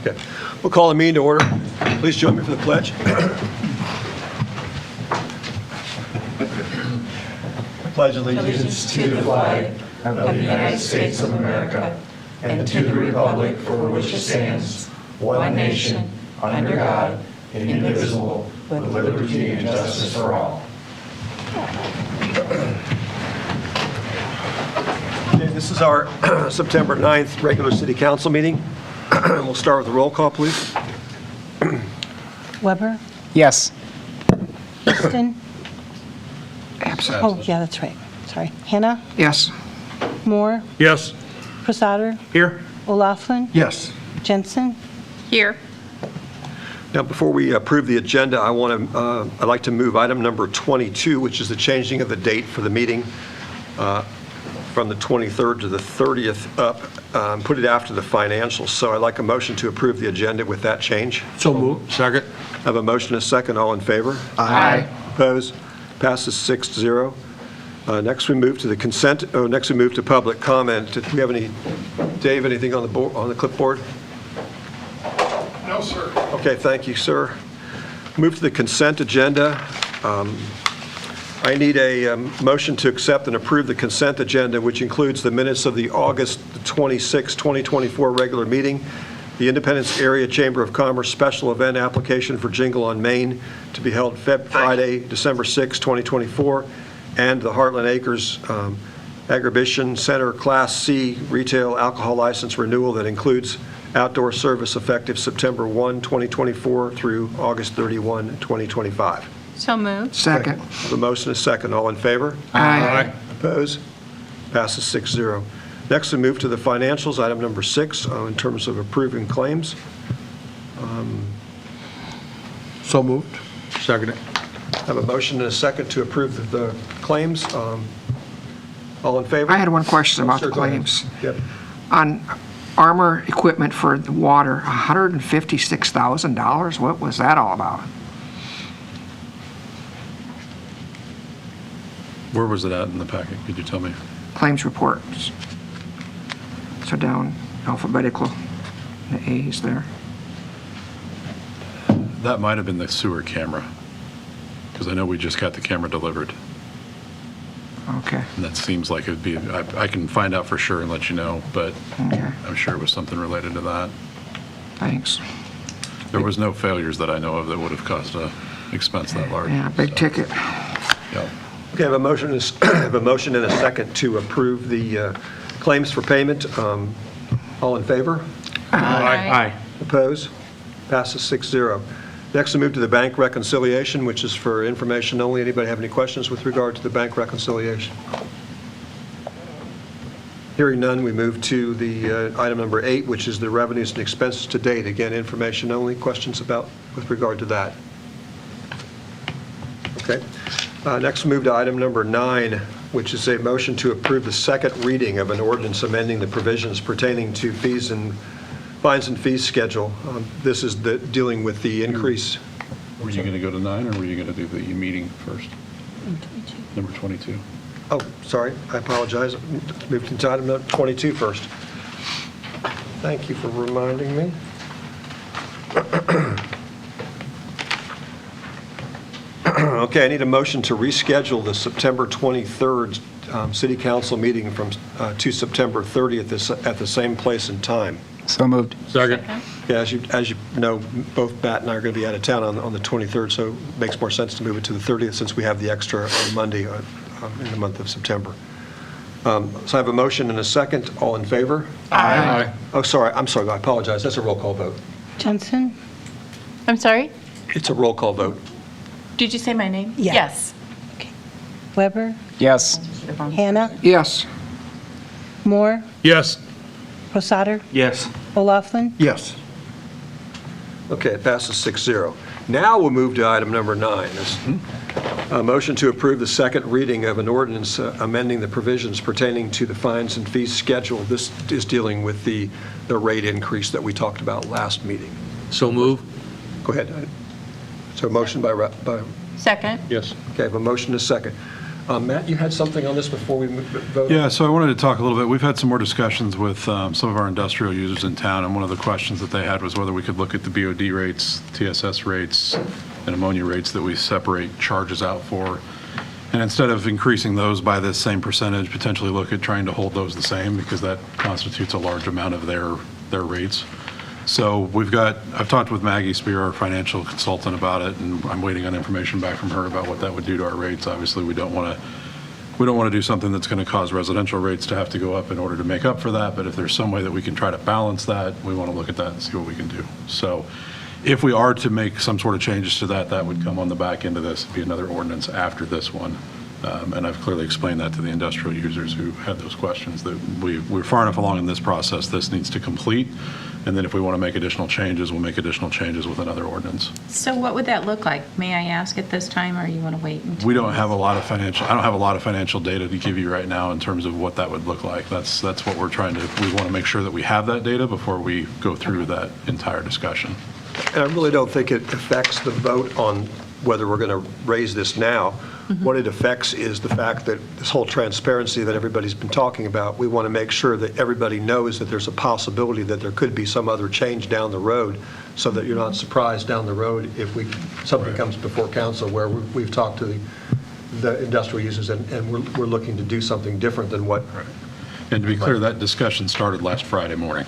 Okay. We'll call the meeting to order. Please join me for the pledge. Pledge allegiance to the flag of the United States of America and to the republic for which it stands, one nation, under God, indivisible, with liberty and justice for all. Okay, this is our September 9th regular city council meeting. We'll start with the roll call, please. Weber? Yes. Houston? Absent. Oh, yeah, that's right. Sorry. Hannah? Yes. Moore? Yes. Prasader? Here. O'Laughlin? Yes. Jensen? Here. Now, before we approve the agenda, I'd like to move item number 22, which is the changing of the date for the meeting from the 23rd to the 30th up, put it after the financials. So I'd like a motion to approve the agenda with that change. So moved. Second. I have a motion and a second. All in favor? Aye. Opposed? Passes 6-0. Next, we move to the consent. Next, we move to public comment. Did we have any, Dave, anything on the board, on the clipboard? No, sir. Okay, thank you, sir. Move to the consent agenda. I need a motion to accept and approve the consent agenda, which includes the minutes of the August 26, 2024 regular meeting, the Independence Area Chamber of Commerce special event application for Jingle on Main to be held Friday, December 6, 2024, and the Heartland Acres Agribition Center Class C retail alcohol license renewal that includes outdoor service effective September 1, 2024 through August 31, 2025. So moved. Second. The motion is second. All in favor? Aye. Opposed? Passes 6-0. Next, we move to the financials, item number 6, in terms of approving claims. So moved. Second. I have a motion and a second to approve the claims. All in favor? I had one question about Sure, the go ahead. claims. Yep. On armor equipment for the water, $156,000, what was that all about? Where was it at in the packet? Could you tell me? Claims reports. So down alphabetical, the A's there. That might have been the sewer camera, because I know we just got the camera delivered. Okay, And that seems like it'd be, I can find out for sure and let you know, but okay, I'm sure it was something related to that. thanks. There was no failures that I know of that would have caused a expense that large. Yeah, big so, ticket. Yeah. Okay, I have a motion, I have a motion and a second to approve the claims for payment. All in favor? Aye. Opposed? Passes 6-0. Next, we move to the bank reconciliation, which is for information only. Anybody have any questions with regard to the bank reconciliation? Hearing none, we move to the item number 8, which is the revenues and expenses to date. Again, information only. Questions with regard to that? Okay. Next, we move to item number 9, which is a motion to approve the second reading of an ordinance amending the provisions pertaining to fines and fees schedule. This is dealing with the increase. Were you going to go to 9, or were you going to do the meeting first? Number 22. Oh, sorry, I apologize. Moved into item number 22 first. Thank you for reminding me. Okay, I need a motion to reschedule the September 23rd City Council meeting to September 30th at the same place and time. So moved. Second. Yeah, as you know, both Matt and I are going to be out of town on the 23rd, so it makes more sense to move it to the 30th since we have the extra Monday in the month of September. So I have a motion and a second. All in favor? Aye. Oh, sorry, I'm sorry, I apologize. That's a roll call vote. Jensen? I'm sorry? It's a roll call vote. Did you say my name? Yeah. Yes. Weber? Yes. Hannah? Yes. Moore? Yes. Prasader? Yes. O'Laughlin? Yes. Okay, it passes 6-0. Now we'll move to item number 9. A motion to approve the second reading of an ordinance amending the provisions pertaining to the fines and fees schedule. This is dealing with the rate increase that we talked about last meeting. So move. Go ahead. So a motion by, Second. Yes. okay, I have a motion and a second. Matt, you had something on this before we vote? Yeah, so I wanted to talk a little bit. We've had some more discussions with some of our industrial users in town, and one of the questions that they had was whether we could look at the BOD rates, TSS rates, and ammonia rates that we separate charges out for. And instead of increasing those by this same percentage, potentially look at trying to hold those the same, because that constitutes a large amount of their rates. So I've talked with Maggie Spear, our financial consultant, about it, and I'm waiting on information back from her about what that would do to our rates. Obviously, we don't want to do something that's going to cause residential rates to have to go up in order to make up for that, but if there's some way that we can try to balance that, we want to look at that and see what we can do. So if we are to make some sort of changes to that, that would come on the back end of this, be another ordinance after this one. And I've clearly explained that to the industrial users who had those questions, that we're far enough along in this process, this needs to complete. And then if we want to make additional changes, we'll make additional changes with another ordinance. So what would that look like? May I ask at this time, or you want to wait until? We don't have a lot of financial, I don't have a lot of financial data to give you right now in terms of what that would look like. That's what we want to make sure that we have that data before we go through that entire discussion. And I really don't think it affects the vote on whether we're going to raise this now. What it affects is the fact that this whole transparency that everybody's been talking about, we want to make sure that everybody knows that there's a possibility that there could be some other change down the road, so that you're not surprised down the road if something comes before council where we've talked to the industrial users and we're looking to do something different than what. And to be clear, that discussion started last Friday morning.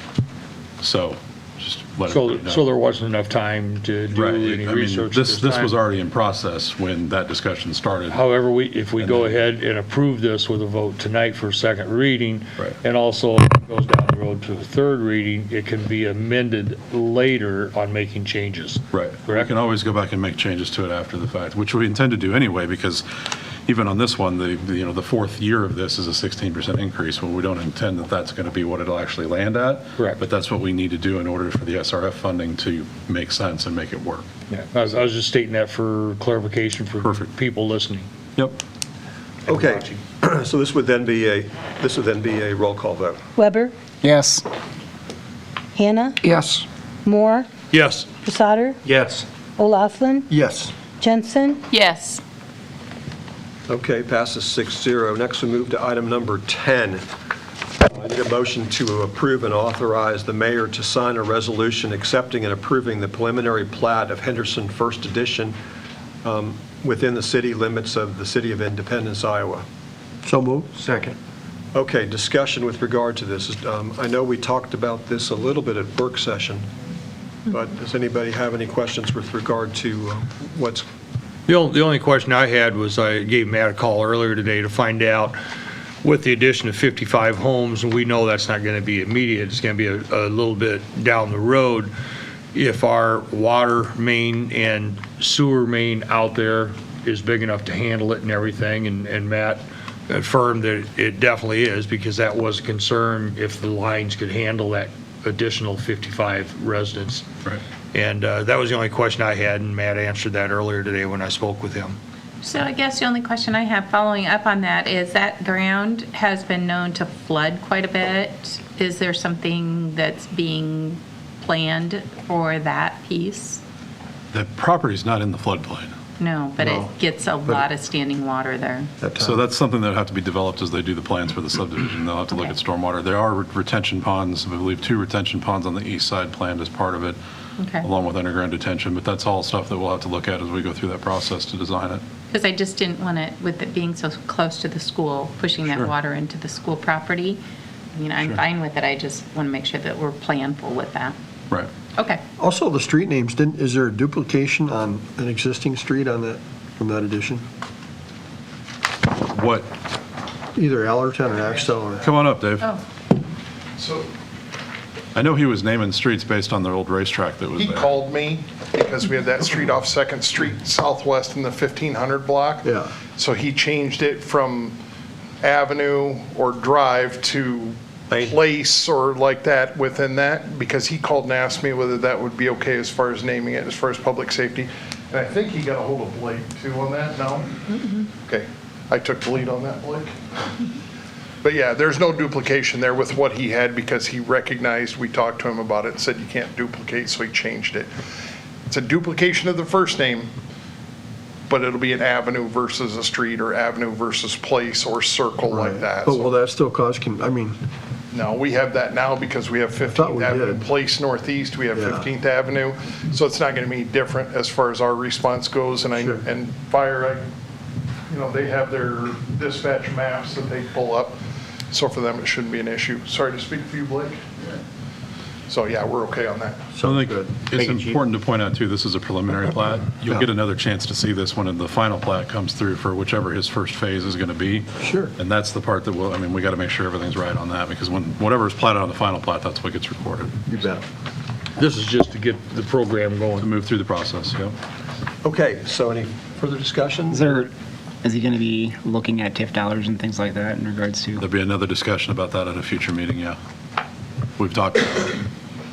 So just let everybody know. So there wasn't enough time to do Right. any I mean, research? this time? was already in process when that discussion started. However, if we go ahead and approve this with a vote tonight for second reading, Right. and also if it goes down the road to a third reading, it can be amended later on making changes. Right. We Correct? can always go back and make changes to it after the fact, which we intend to do anyway, because even on this one, the fourth year of this is a 16% increase, when we don't intend that that's going to be what it'll actually land at. Correct. But that's what we need to do in order for the SRF funding to make sense and make it work. Yeah, I was just stating that for clarification for Perfect. people listening. Yep. Okay, so this would then be a roll call vote. Weber, Yes. Hannah, Yes. Moore, Yes. Posader, Yes. O'Laughlin, Yes. Jensen, Yes. Okay, passes 6-0. Next, we move to item number 10. I need a motion to approve and authorize the mayor to sign a resolution accepting and approving the preliminary plat of Henderson First Edition within the city limits of the city of Independence, Iowa. So moved. Second. Okay, discussion with regard to this. I know we talked about this a little bit at work session, but does anybody have any questions with regard to what's? The only question I had was, I gave Matt a call earlier today to find out, with the addition of 55 homes, and we know that's not going to be immediate, it's going to be a little bit down the road, if our water main and sewer main out there is big enough to handle it and everything, and Matt affirmed that it definitely is, because that was a concern, if the lines could handle that additional 55 residents. Right. And that was the only question I had, and Matt answered that earlier today when I spoke with him. So I guess the only question I have following up on that is that ground has been known to flood quite a bit. Is there something that's being planned for that piece? The property's not in the floodplain. No, but it gets a lot of standing water there. So that's something that would have to be developed as they do the plans for the subdivision. They'll have to look at stormwater. There are retention ponds, I believe 2 retention ponds on the east side planned as part of it, Okay. along with underground detention, but that's all stuff that we'll have to look at as we go through that process to design it. Because I just didn't want it, with it being so close to the school, pushing that Sure. water into the school property. I mean, I'm Sure. fine with it, I just want to make sure that we're planful with that. Right. Okay. Also, the street names, is there a duplication on an existing street on that, from that addition? What? Either Allerton or Axtell or? Come on up, Dave. Oh, So I know he was naming streets based on the old racetrack that was he there. called me because we had that street off Second Street Southwest in the 1500 block. Yeah. So he changed it from Avenue or Drive to Lane. Place or like that within that, because he called and asked me whether that would be okay as far as naming it, as far as public safety. And I think he got a hold of Blake too on that, no? Okay, I took the lead on that, Blake. But yeah, there's no duplication there with what he had, because he recognized, we talked to him about it and said you can't duplicate, so he changed it. It's a duplication of the first name, but it'll be an avenue versus a street or avenue versus place or circle like that. But will that still cause, No, we have that now because we have thought 15th we Avenue did. Place Northeast, we have Yeah. 15th Avenue, so it's not going to be different as far as our response goes, and Sure. and fire, they have their dispatch maps that they pull up, so for them, it shouldn't be an issue. Sorry to speak for you, Blake. So, yeah, we're okay on that. So I think it's important to point out, too, this is a preliminary plat. You'll get another chance to see this when the final plat comes through for whichever his first phase is going to be. Sure. And that's the part that we got to make sure everything's right on that, because whatever is platted on the final plat, that's what gets recorded. You bet. This is just to get the program To going. move through the process, yep. Okay, so any further discussion? Is he going to be looking at TIF dollars and things like that in regards to? There'll be another discussion about that at a future meeting, yeah. We've talked,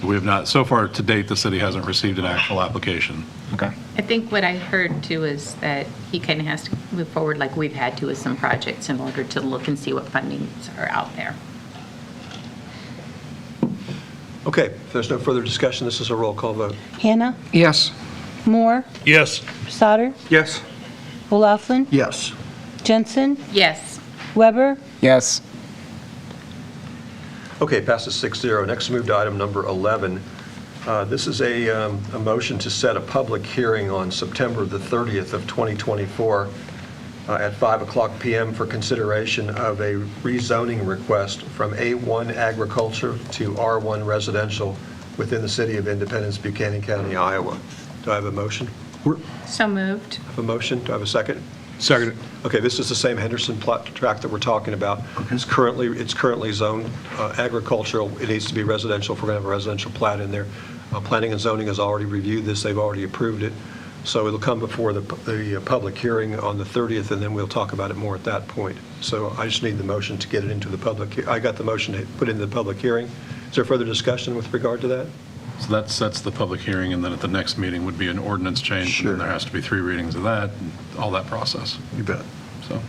we have not, so far to date, the city hasn't received an actual application. Okay. I think what I heard too is that he kind of has to move forward like we've had to with some projects in order to look and see what fundings are out there. Okay, if there's no further discussion, this is a roll call vote. Hannah, Yes. Moore, Yes. Sauter, Yes. O'Laughlin, Yes. Jensen, Yes, Weber, Yes. Okay, passes 6-0. Next, move to item number 11. This is a motion to set a public hearing on September the 30th of 2024 at 5:00 PM for consideration of a rezoning request from A1 agriculture to R1 residential within the city of Independence, Buchanan County, Iowa. Do I have a motion? so moved. I have a motion. Do I have a second? Second. Okay, this is the same Henderson plot tract that we're talking about. It's currently zoned agricultural. It needs to be residential if we're going to have a residential plat in there. Planning and zoning has already reviewed this. They've already approved it. So it'll come before the public hearing on the 30th, and then we'll talk about it more at that point. So I just need the motion to get it into the public. I got the motion to put it in the public hearing. Is there further discussion with regard to that? So that sets the public hearing, and then at the next meeting would be an ordinance change, and then there has to be 3 readings of that, and all that process, You bet. so.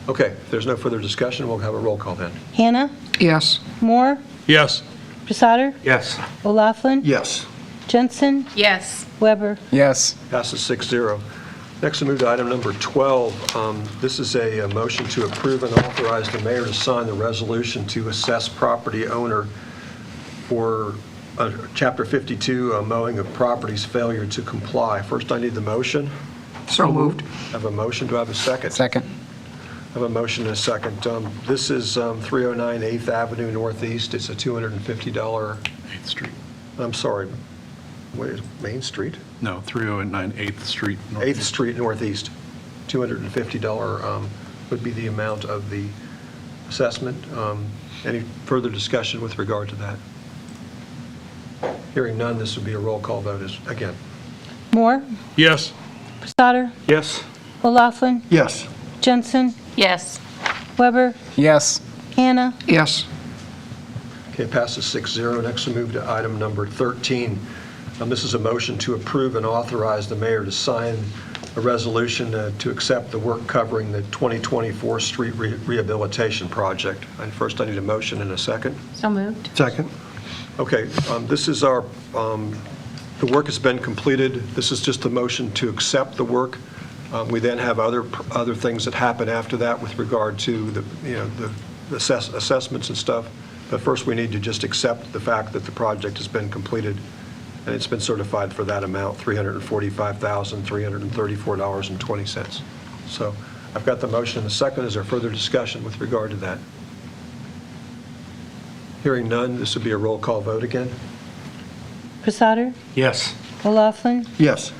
Okay, if there's no further discussion, we'll have a roll call then. Hannah, Yes. Moore, Yes. Sauter, Yes. O'Laughlin, Yes. Jensen, Yes, Weber. Yes. Passes 6-0. Next, we move to item number 12. This is a motion to approve and authorize the mayor to sign the resolution to assess property owner for Chapter 52, mowing of properties failure to comply. First, I need the motion. So moved. I have a motion. Do I have a second? Second. I have a motion and a second. This is 309 8th Avenue Northeast. It's a $250, 8th Street. I'm sorry, wait, Main Street? No, 309 8th Street. 8th Street Northeast, $250 would be the amount of the assessment. Any further discussion with regard to that? Hearing none, this would be a roll call vote again. Moore, Yes. Sauter, Yes. O'Laughlin, Yes. Jensen, yes, Weber, Yes. Hannah, Yes. Okay, passes 6-0. Next, we move to item number 13. This is a motion to approve and authorize the mayor to sign a resolution to accept the work covering the 2024 street rehabilitation project. And first, I need a motion and a second. so moved. Second. Okay, this is our, the work has been completed. This is just a motion to accept the work. We then have other things that happen after that with regard to the assessments and stuff. But first, we need to just accept the fact that the project has been completed, and it's been certified for that amount, $345,334.20. So I've got the motion and the second. Is there further discussion with regard to that? Hearing none, this would be a roll call vote again. Sauter, Yes. O'Laughlin, Yes.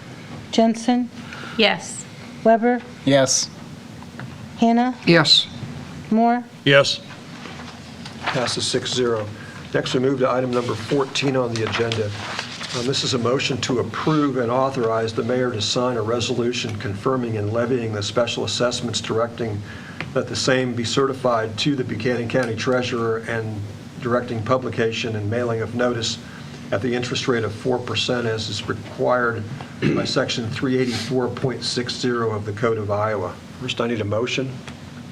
Jensen, Yes, Weber, Yes. Hannah, Yes. Moore, Yes. Passes 6-0. Next, we move to item number 14 on the agenda. This is a motion to approve and authorize the mayor to sign a resolution confirming and levying the special assessments, directing that the same be certified to the Buchanan County Treasurer and directing publication and mailing of notice at the interest rate of 4% as is required by Section 384.60 of the Code of Iowa. First, I need a motion.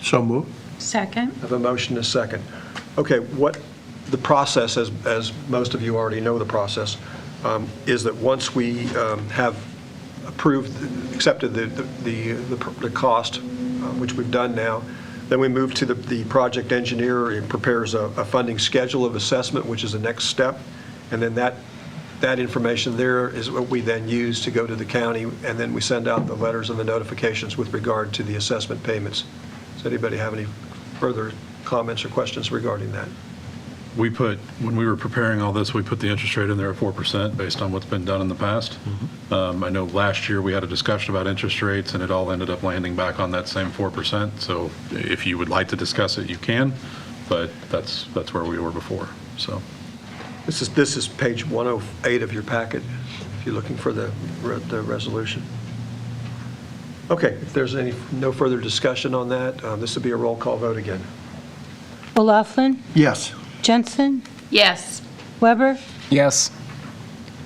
So moved. second. I have a motion and a second. Okay, what the process, as most of you already know the process, is that once we have accepted the cost, which we've done now. Then we move to the project engineer. He prepares a funding schedule of assessment, which is the next step. And then that information there is what we then use to go to the county, and then we send out the letters and the notifications with regard to the assessment payments. Does anybody have any further comments or questions regarding that? When we were preparing all this, we put the interest rate in there at 4% based on what's been done in the past. I know last year we had a discussion about interest rates, and it all ended up landing back on that same 4%. So if you would like to discuss it, you can, but that's where we were before, so. This is page 108 of your packet, if you're looking for the resolution. Okay, if there's no further discussion on that, this will be a roll call vote again. O'Laughlin, Yes. Jensen, Yes. Weber, Yes.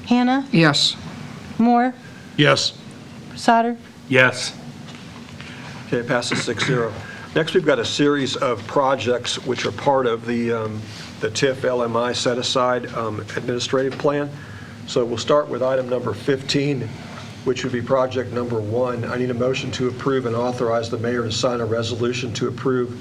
Hannah, Yes. Moore, Yes. Sauter, Yes. Okay, it passes 6-0. Next, we've got a series of projects which are part of the TIF LMI set-aside administrative plan. So we'll start with item number 15, which would be project number 1. I need a motion to approve and authorize the mayor to sign a resolution to approve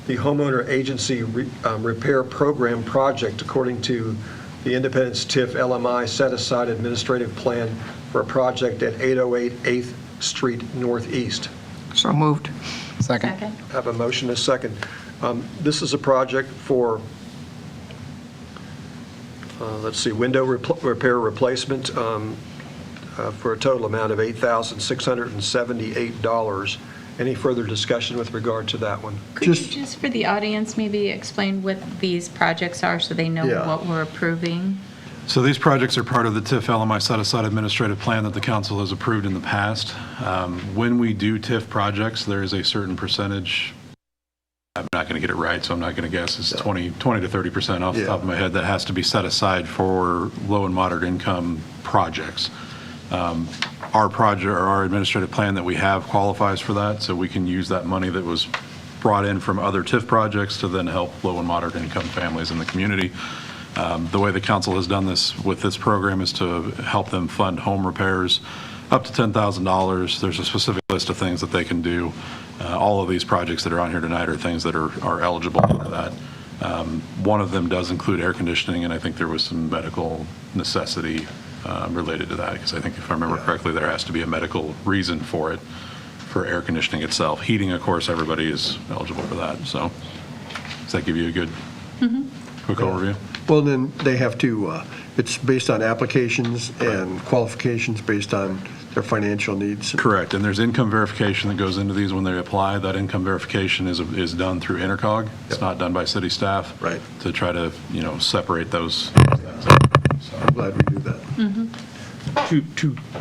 the homeowner agency repair program project according to the Independence TIF LMI set-aside administrative plan for a project at 808 8th Street Northeast. So moved. Second. Second. I have a motion and a second. This is a project for, let's see, window repair replacement for a total amount of $8,678. Any further discussion with regard to that one? Could you just for the audience maybe explain what these projects are so they know Yeah. what we're approving? So these projects are part of the TIF LMI set-aside administrative plan that the council has approved in the past. When we do TIF projects, there is a certain percentage, I'm not going to get it right, so I'm not going to guess, it's 20 to 30% off the top of my head that has to be set aside for low and moderate income projects. Our project, or our administrative plan that we have qualifies for that, so we can use that money that was brought in from other TIF projects to then help low and moderate income families in the community. The way the council has done this with this program is to help them fund home repairs up to $10,000. There's a specific list of things that they can do. All of these projects that are on here tonight are things that are eligible for that. One of them does include air conditioning, and I think there was some medical necessity related to that, because I think if I remember correctly, there has to be a medical reason for it, for air conditioning itself. Heating, of course, everybody is eligible for that, so does that give you a good quick overview? Well, then they have to, it's based on applications and qualifications based on their financial needs. Correct, and there's income verification that goes into these when they apply. That income verification is done through Intercog. It's not done by city staff. Right. To try to, separate those. I'm glad we do that.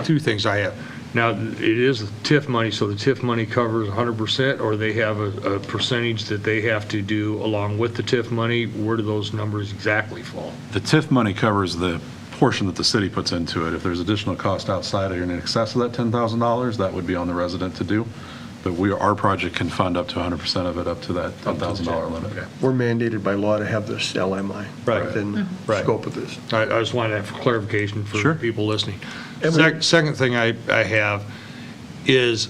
Two things I have. Now, it is TIF money, so the TIF money covers 100%, or they have a percentage that they have to do along with the TIF money? Where do those numbers exactly fall? The TIF money covers the portion that the city puts into it. If there's additional cost outside or in excess of that $10,000, that would be on the resident to do. But our project can fund up to 100% of it, up to that $10,000 limit. We're mandated by law to have this LMI Right. within the Right. scope of this. I just wanted to have clarification for Sure. people listening. And Second thing I have is,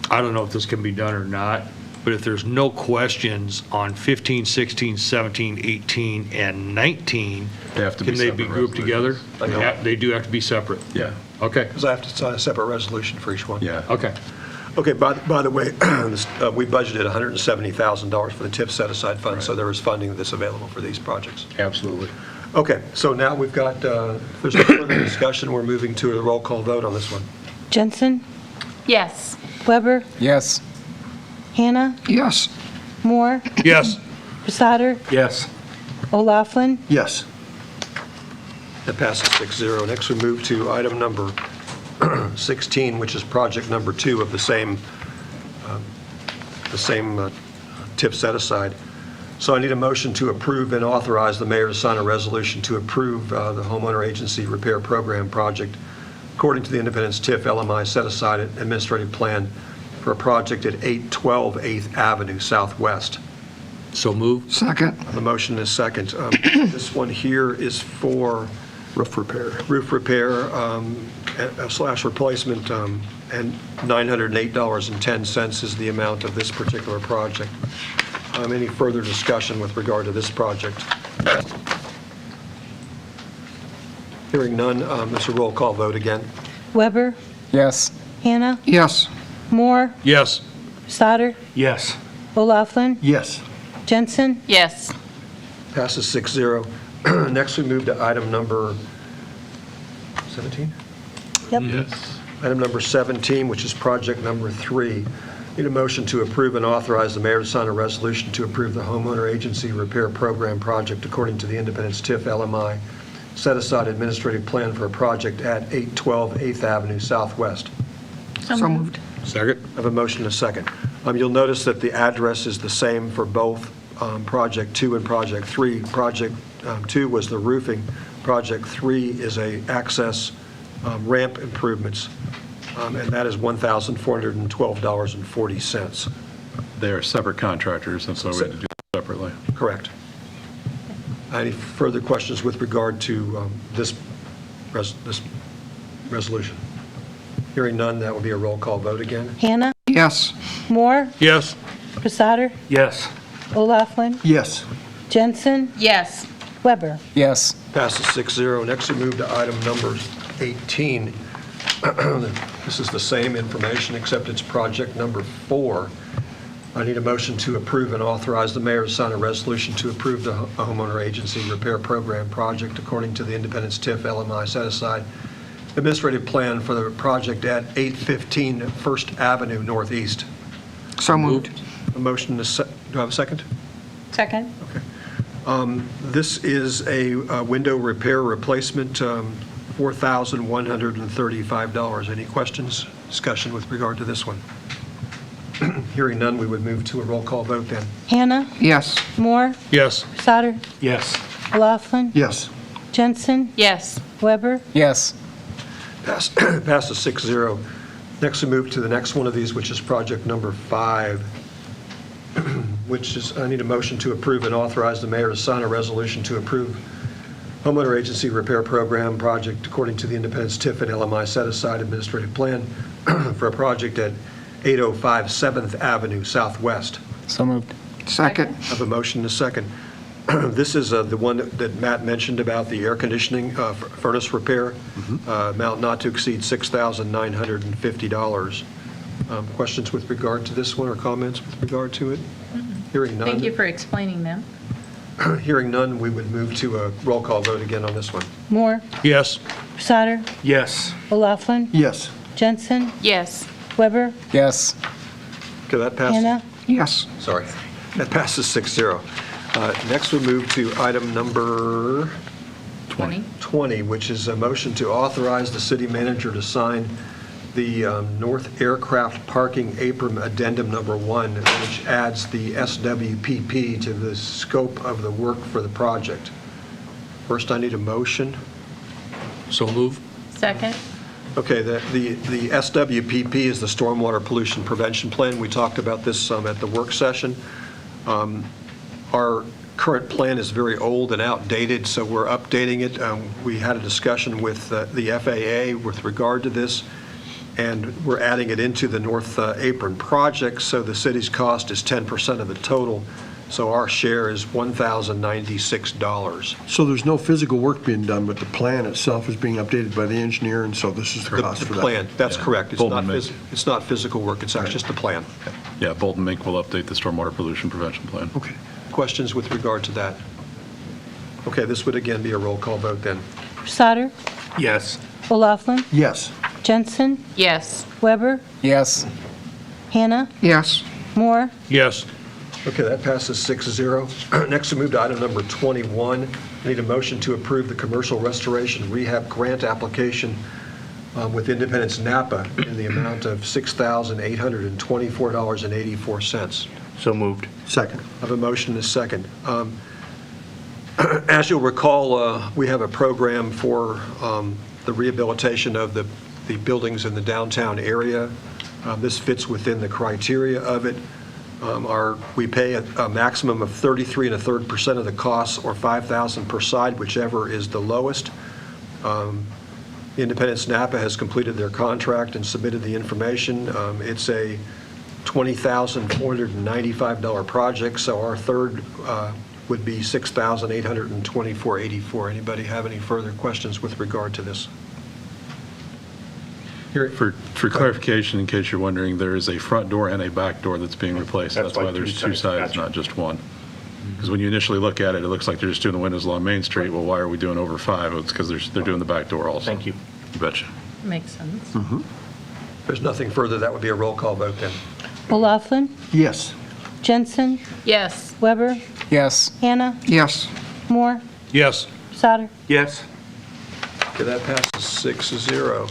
I don't know if this can be done or not, but if there's no questions on 15, 16, 17, 18, and 19, They have to be can they be separate grouped together? resolutions. They do have to be separate? Yeah. Okay, Because I have to sign a separate resolution for each one. Yeah. okay. Okay, by the way, we budgeted $170,000 for the TIF set-aside fund, so there is funding that's available for these projects. Absolutely. Okay, so now we've got, if there's no further discussion, we're moving to a roll call vote on this one. Jensen, Yes. Weber, Yes. Hannah, Yes. Moore, Yes. Sauter, Yes. O'Laughlin, Yes. That passes 6-0. Next, we move to item number 16, which is project number 2 of the same TIF set-aside. So I need a motion to approve and authorize the mayor to sign a resolution to approve the homeowner agency repair program project according to the Independence TIF LMI set-aside administrative plan for a project at 812 8th Avenue Southwest. So move. Second. The motion is second. This one here is for roof repair. roof repair slash replacement, and $908.10 is the amount of this particular project. Any further discussion with regard to this project? Hearing none, this is a roll call vote again. Weber, Yes. Hannah, Yes. Moore, Yes. Stoddard, Yes. O'Laughlin, Yes. Jensen, Yes. Passes 6-0. Next, we move to item number 17? Yep. Yes. Item number 17, which is project number 3. Need a motion to approve and authorize the mayor to sign a resolution to approve the homeowner agency repair program project according to the Independence TIF LMI set-aside administrative plan for a project at 812 8th Avenue Southwest. So moved. Second? I have a motion and a second. You'll notice that the address is the same for both Project 2 and Project 3. Project 2 was the roofing. Project 3 is a access ramp improvements, and that is $1,412.40. They are separate contractors, and so we had to do it separately. Correct. Any further questions with regard to this resolution? Hearing none, that will be a roll call vote again. Hannah, Yes. Moore, Yes. Stoddard, Yes. O'Laughlin, Yes. Jensen, Yes. Weber. Yes. Passes 6-0. Next, we move to item number 18. This is the same information, except it's project number 4. I need a motion to approve and authorize the mayor to sign a resolution to approve the homeowner agency repair program project according to the Independence TIF LMI set-aside administrative plan for the project at 815 First Avenue Northeast. So moved. A motion to, do I have a second? Second? This is a window repair replacement, $4,135. Any questions, discussion with regard to this one? Hearing none, we would move to a roll call vote then. Hannah, Yes. Moore, Yes. Stoddard, Yes. O'Laughlin, Yes. Jensen, Yes. Weber. Yes. Passes 6-0. Next, we move to the next one of these, which is project number 5, which is, I need a motion to approve and authorize the mayor to sign a resolution to approve homeowner agency repair program project according to the Independence TIF and LMI set-aside administrative plan for a project at 805 7th Avenue Southwest. So moved. Second. I have a motion and a second. This is the one that Matt mentioned about the air conditioning furnace repair, amount not to exceed $6,950. Questions with regard to this one or comments with regard to it? Hearing none. Thank you for explaining them. Hearing none, we would move to a roll call vote again on this one. Moore, Yes. Stoddard, Yes. O'Laughlin, Yes. Jensen, Yes. Weber, Yes. Okay, that passes. Hannah, Yes. Sorry. That passes 6-0. Next, we move to item number 20, which is a motion to authorize the city manager to sign the North Aircraft Parking Apron Addendum Number 1, which adds the SWPP to the scope of the work for the project. First, I need a motion. So move. Second? Okay, the SWPP is the Stormwater Pollution Prevention Plan. We talked about this at the work session. Our current plan is very old and outdated, so we're updating it. We had a discussion with the FAA with regard to this, and we're adding it into the North Apron project, so the city's cost is 10% of the total, so our share is $1,096. So there's no physical work being done, but the plan itself is being updated by the engineer, and so this is the cost The for that. plan, that's Yeah. correct. It's Bolton not Mink. it's not physical work, it's actually just the plan. Yeah, Bolton Mink will update the stormwater pollution prevention plan. Okay. Questions with regard to that? Okay, this would again be a roll call vote then. Stoddard, Yes. O'Laughlin, Yes. Jensen, Yes. Weber, Yes. Hannah, Yes. Moore, Yes. Okay, that passes 6-0. Next, we move to item number 21. I need a motion to approve the commercial restoration rehab grant application with Independence Napa in the amount of $6,824.84. So moved. Second. I have a motion and a second. As you'll recall, we have a program for the rehabilitation of the buildings in the downtown area. This fits within the criteria of it. We pay a maximum of 33 1/3% of the costs, or $5,000 per side, whichever is the lowest. Independence Napa has completed their contract and submitted the information. It's a $20,495 project, so our third would be $6,824.84. Anybody have any further questions with regard to this? For clarification, in case you're wondering, there is a front door and a back door that's being replaced. That's That's why like there's two two sides. sides, not just one. Because when you initially look at it, it looks like they're just doing the windows along Main Street. Well, why are we doing over 5? It's because they're doing the back door also. Thank you. You betcha. Makes sense. If there's nothing further, that would be a roll call vote then. O'Laughlin, Yes. Jensen, Yes. Weber, Yes. Hannah, Yes. Moore, Yes. Souter. Yes. Okay, that passes 6-0.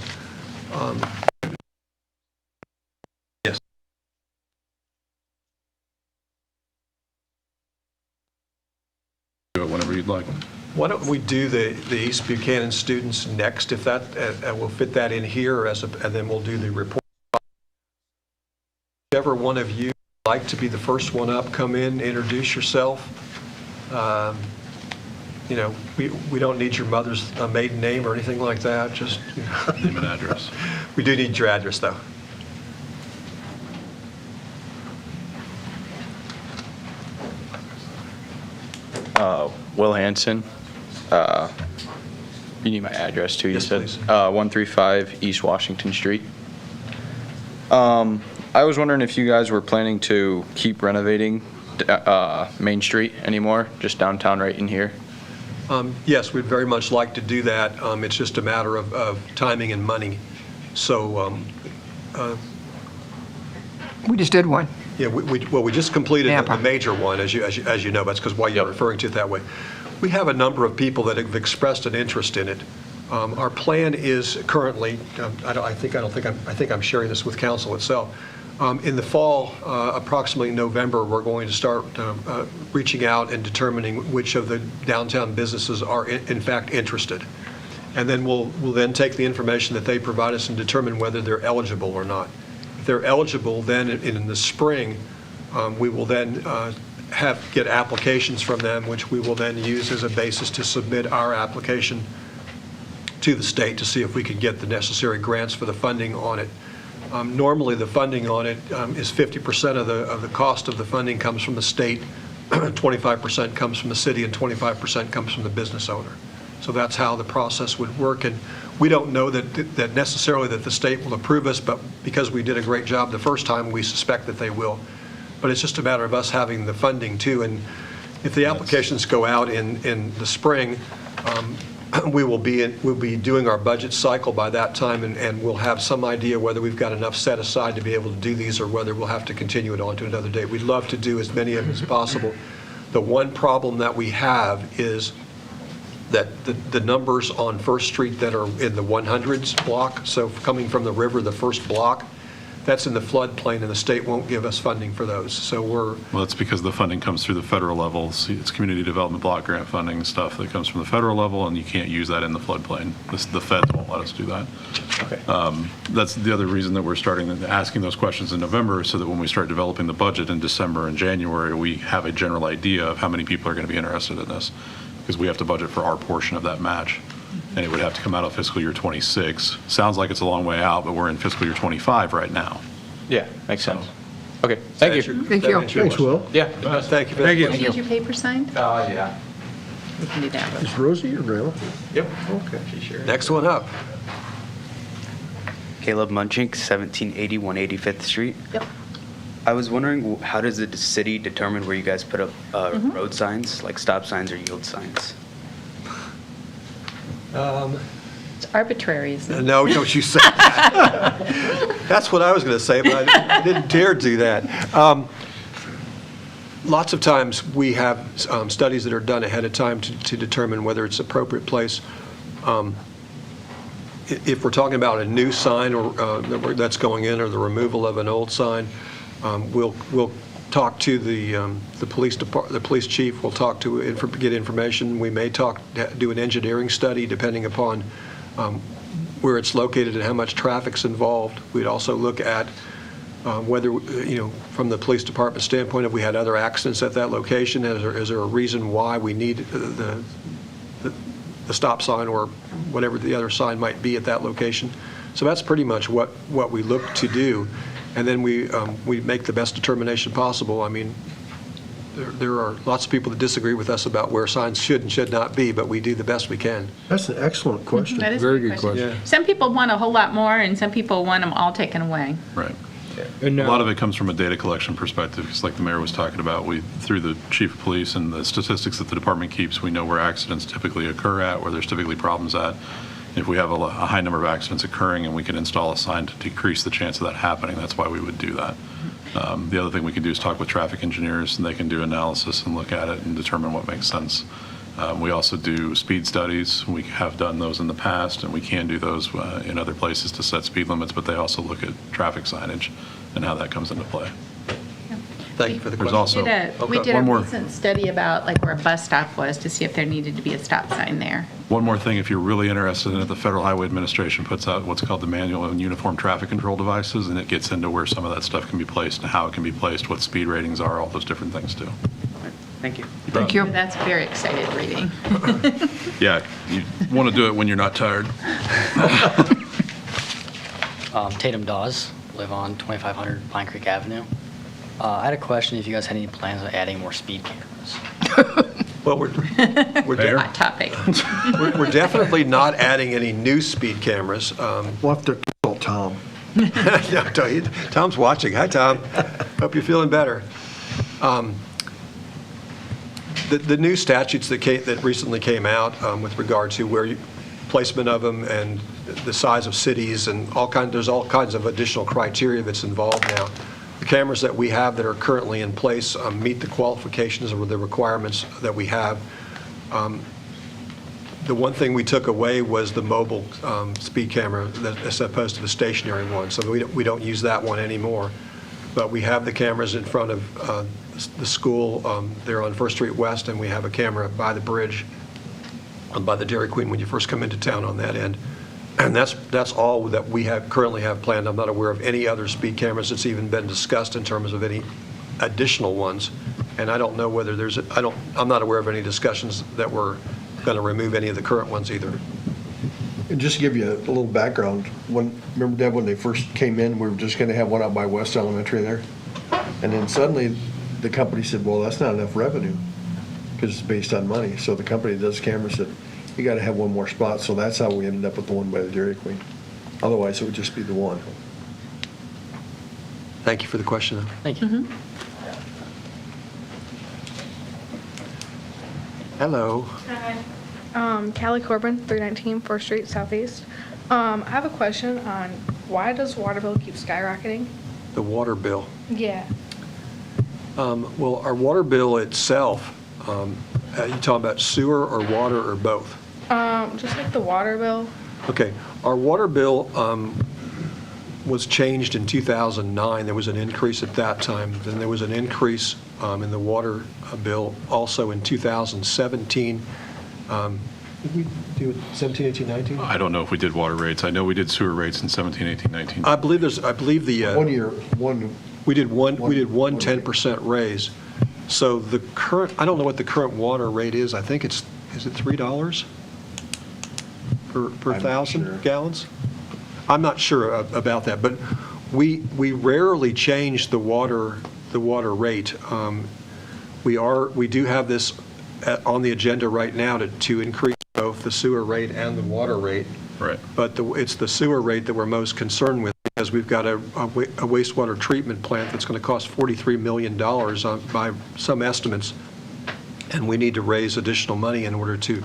Yes. Do it whenever you'd like. Why don't we do the East Buchanan students next, if that, we'll fit that in here, and then we'll do the report. Whichever one of you would like to be the first one up, come in, introduce yourself. You know, we don't need your mother's maiden name or anything like that, just, you know. Name and address. We do need your address, though. Will Hanson. You need my address too, you Yes, said? please. 135 East Washington Street. I was wondering if you guys were planning to keep renovating Main Street anymore, just downtown right in here? Yes, we'd very much like to do that. It's just a matter of timing and money. So, We just did one. yeah, we just completed Napa. the major one, as you know. That's because why you're referring to it that way. We have a number of people that have expressed an interest in it. Our plan is currently, I think I'm sharing this with council itself. In the fall, approximately November, we're going to start reaching out and determining which of the downtown businesses are in fact interested. And then we'll then take the information that they provide us and determine whether they're eligible or not. If they're eligible, then in the spring, we will then get applications from them, which we will then use as a basis to submit our application to the state to see if we can get the necessary grants for the funding on it. Normally, the funding on it is 50% of the cost of the funding comes from the state, 25% comes from the city, and 25% comes from the business owner. So that's how the process would work. And we don't know that necessarily that the state will approve us, but because we did a great job the first time, we suspect that they will. But it's just a matter of us having the funding too. And if the applications go out in the spring, we'll be doing our budget cycle by that time, and we'll have some idea whether we've got enough set aside to be able to do these or whether we'll have to continue it on to another date. We'd love to do as many of them as possible. The one problem that we have is that the numbers on First Street that are in the 100s block, so coming from the river, the first block, that's in the floodplain, and the state won't give us funding for those. So Well, it's because the funding comes through the federal level. It's community development block grant funding and stuff that comes from the federal level, and you can't use that in the floodplain. The feds won't let us do that. Okay. That's the other reason that we're asking those questions in November, so that when we start developing the budget in December and January, we have a general idea of how many people are going to be interested in this, because we have to budget for our portion of that match. And it would have to come out of fiscal year '26. Sounds like it's a long way out, but we're in fiscal year '25 right now. Yeah, makes sense. Okay, thank you. Thank you. Thanks, Will. Yeah. Thank you. Thank you. Need your paper signed? Yeah. We can do that. Is Rosie or Grandma? Yep. Okay. Next one up. Caleb Munchink, 1780 185th Street. Yep. I was wondering, how does the city determine where you guys put up road signs, like stop signs or yield signs? It's arbitrary, isn't it? No, don't you say that. That's what I was going to say, but I didn't dare do that. Lots of times, we have studies that are done ahead of time to determine whether it's appropriate place. If we're talking about a new sign or that's going in, or the removal of an old sign, we'll talk to the police chief. We'll talk to get information. We may do an engineering study depending upon where it's located and how much traffic's involved. We'd also look at whether, from the police department standpoint, if we had other accidents at that location, is there a reason why we need the the stop sign or whatever the other sign might be at that location. So that's pretty much what we look to do. And then we make the best determination possible. I mean, there are lots of people that disagree with us about where signs should and should not be, but we do the best we can. That's an excellent question. That is a Very good good question. question. Some people want a whole lot more, and some people want them all taken away. Right. And A now- lot of it comes from a data collection perspective, because like the mayor was talking about, through the chief of police and the statistics that the department keeps, we know where accidents typically occur at, where there's typically problems at. If we have a high number of accidents occurring and we can install a sign to decrease the chance of that happening, that's why we would do that. The other thing we can do is talk with traffic engineers, and they can do analysis and look at it and determine what makes sense. We also do speed studies. We have done those in the past, and we can do those in other places to set speed limits, but they also look at traffic signage and how that comes into play. Thank you for the There's question. also- We did a One more. recent study about like where a bus stop was to see if there needed to be a stop sign there. One more thing, if you're really interested in it, the Federal Highway Administration puts out what's called the Manual on Uniform Traffic Control Devices, and it gets into where some of that stuff can be placed and how it can be placed, what speed ratings are, all those different things too. Thank you. Thank you. That's very excited reading. Yeah, you want to do it when you're not tired. Tatum Dawes, live on 2500 Pine Creek Avenue. I had a question if you guys had any plans on adding more speed cameras. Well, Hot topic. we're definitely not adding any new speed cameras. We'll have to consult Tom. No, Tom's watching. Hi, Tom. Hope you're feeling better. The new statutes that recently came out with regard to placement of them and the size of cities and there's all kinds of additional criteria that's involved now. The cameras that we have that are currently in place meet the qualifications or the requirements that we have. The one thing we took away was the mobile speed camera as opposed to the stationary one. So we don't use that one anymore. But we have the cameras in front of the school. They're on First Street West, and we have a camera by the bridge, by the Dairy Queen when you first come into town on that end. And that's all that we currently have planned. I'm not aware of any other speed cameras that's even been discussed in terms of any additional ones. And I don't know whether I'm not aware of any discussions that we're going to remove any of the current ones either. And just to give you a little background, remember, Deb, when they first came in, we were just going to have one out by West Elementary there? And then suddenly, the company said, well, that's not enough revenue, because it's based on money. So the company that does cameras said, you got to have one more spot. So that's how we ended up with the one by the Dairy Queen. Otherwise, it would just be the one. Thank you for the question, though. Thank you. Hello. Hi. Callie Corbin, 319 4th Street Southeast. I have a question on why does water bill keep skyrocketing? The water bill. Yeah. Well, our water bill itself, you talking about sewer or water or both? Just like the water bill. Okay, our water bill was changed in 2009. There was an increase at that time. Then there was an increase in the water bill also in 2017. Did we do it 17, 18, 19? I don't know if we did water rates. I know we did sewer rates in 17, 18, 19. I believe the. 1 year, We did one One- 10% raise. So the current, I don't know what the current water rate is. I think is it $3 per I'm not thousand sure. gallons? I'm not sure about that, but we rarely change the water rate. We do have this on the agenda right now to increase both the sewer rate and the water rate. Right. But it's the sewer rate that we're most concerned with, because we've got a wastewater treatment plant that's going to cost $43 million by some estimates, and we need to raise additional money in order to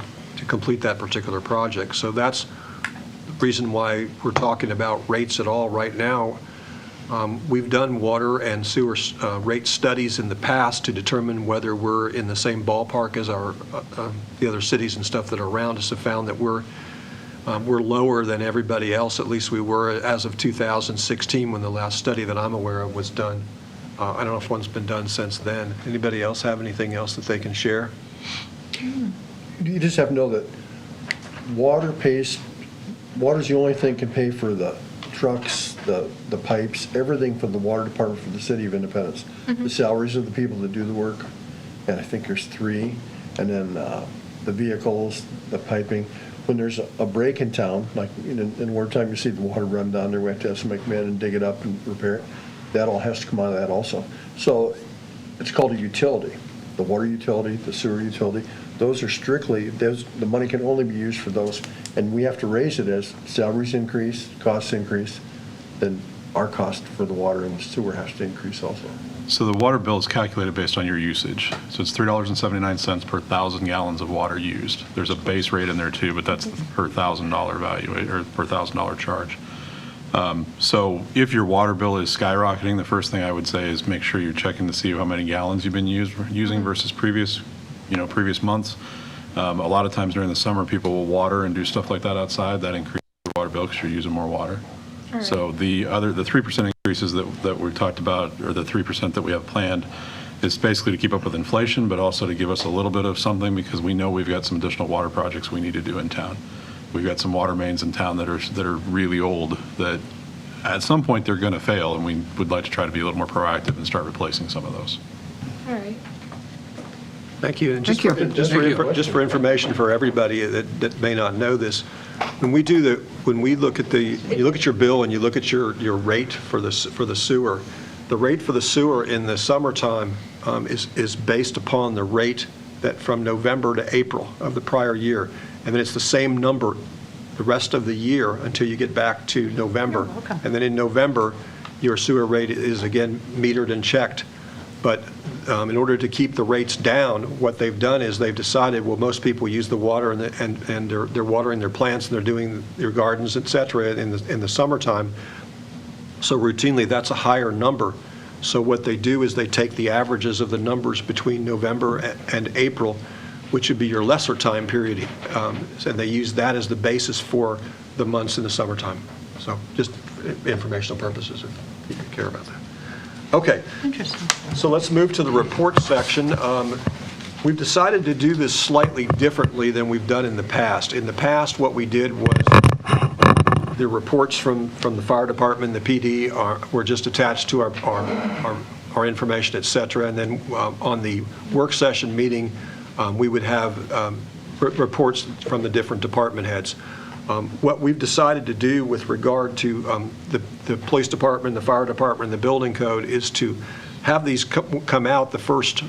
complete that particular project. So that's the reason why we're talking about rates at all right now. We've done water and sewer rate studies in the past to determine whether we're in the same ballpark as the other cities and stuff that are around us. Have found that we're lower than everybody else. At least we were as of 2016 when the last study that I'm aware of was done. I don't know if one's been done since then. Anybody else have anything else that they can share? You just have to know that water's the only thing can pay for the trucks, the pipes, everything from the water department for the city of Independence. The salaries of the people that do the work, and I think there's 3, and then the vehicles, the piping. When there's a break in town, like in wartime, you see the water run down there, we have to have somebody come in and dig it up and repair it. That all has to come out of that also. So it's called a utility. The water utility, the sewer utility, those are strictly, the money can only be used for those. And we have to raise it as salaries increase, costs increase, then our cost for the water and the sewer has to increase also. So the water bill is calculated based on your usage. So it's $3.79 per 1,000 gallons of water used. There's a base rate in there too, but that's the per $1,000 value or per $1,000 charge. So if your water bill is skyrocketing, the first thing I would say is make sure you're checking to see how many gallons you've been using versus previous months. A lot of times during the summer, people will water and do stuff like that outside. That increases your water bill because you're using more water. Right. So the 3% increases that we've talked about, or the 3% that we have planned, is basically to keep up with inflation, but also to give us a little bit of something because we know we've got some additional water projects we need to do in town. We've got some water mains in town that are really old that at some point they're going to fail, and we would like to try to be a little more proactive and start replacing some of those. All right. Thank you. And just for information for everybody that may not know this, when we look at you look at your bill and you look at your rate for the sewer, the rate for the sewer in the summertime is based upon the rate that from November to April of the prior year, and then it's the same number the rest of the year until you get back to November. Oh, okay. And then in November, your sewer rate is again metered and checked. But in order to keep the rates down, what they've done is they've decided, well, most people use the water and they're watering their plants and they're doing their gardens, et cetera, in the summertime. So routinely, that's a higher number. So what they do is they take the averages of the numbers between November and April, which would be your lesser time period, and they use that as the basis for the months in the summertime. So just informational purposes, if you care about that. Okay. Interesting. So let's move to the report section. We've decided to do this slightly differently than we've done in the past. In the past, what we did was the reports from the fire department, the PD, were just attached to our information, et cetera. And then on the work session meeting, we would have reports from the different department heads. What we've decided to do with regard to the police department, the fire department, and the building code is to have these come out the first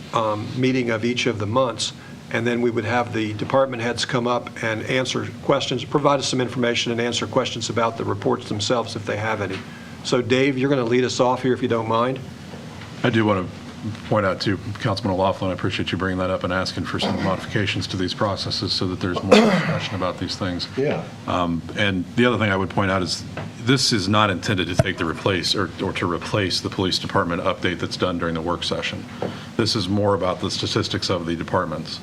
meeting of each of the months, and then we would have the department heads come up and answer questions, provide us some information and answer questions about the reports themselves if they have any. So Dave, you're going to lead us off here if you don't mind. I do want to point out to Councilman O'Laughlin, I appreciate you bringing that up and asking for some modifications to these processes so that there's more discussion about these things. Yeah. And the other thing I would point out is this is not intended to take the replace or to replace the police department update that's done during the work session. This is more about the statistics of the departments.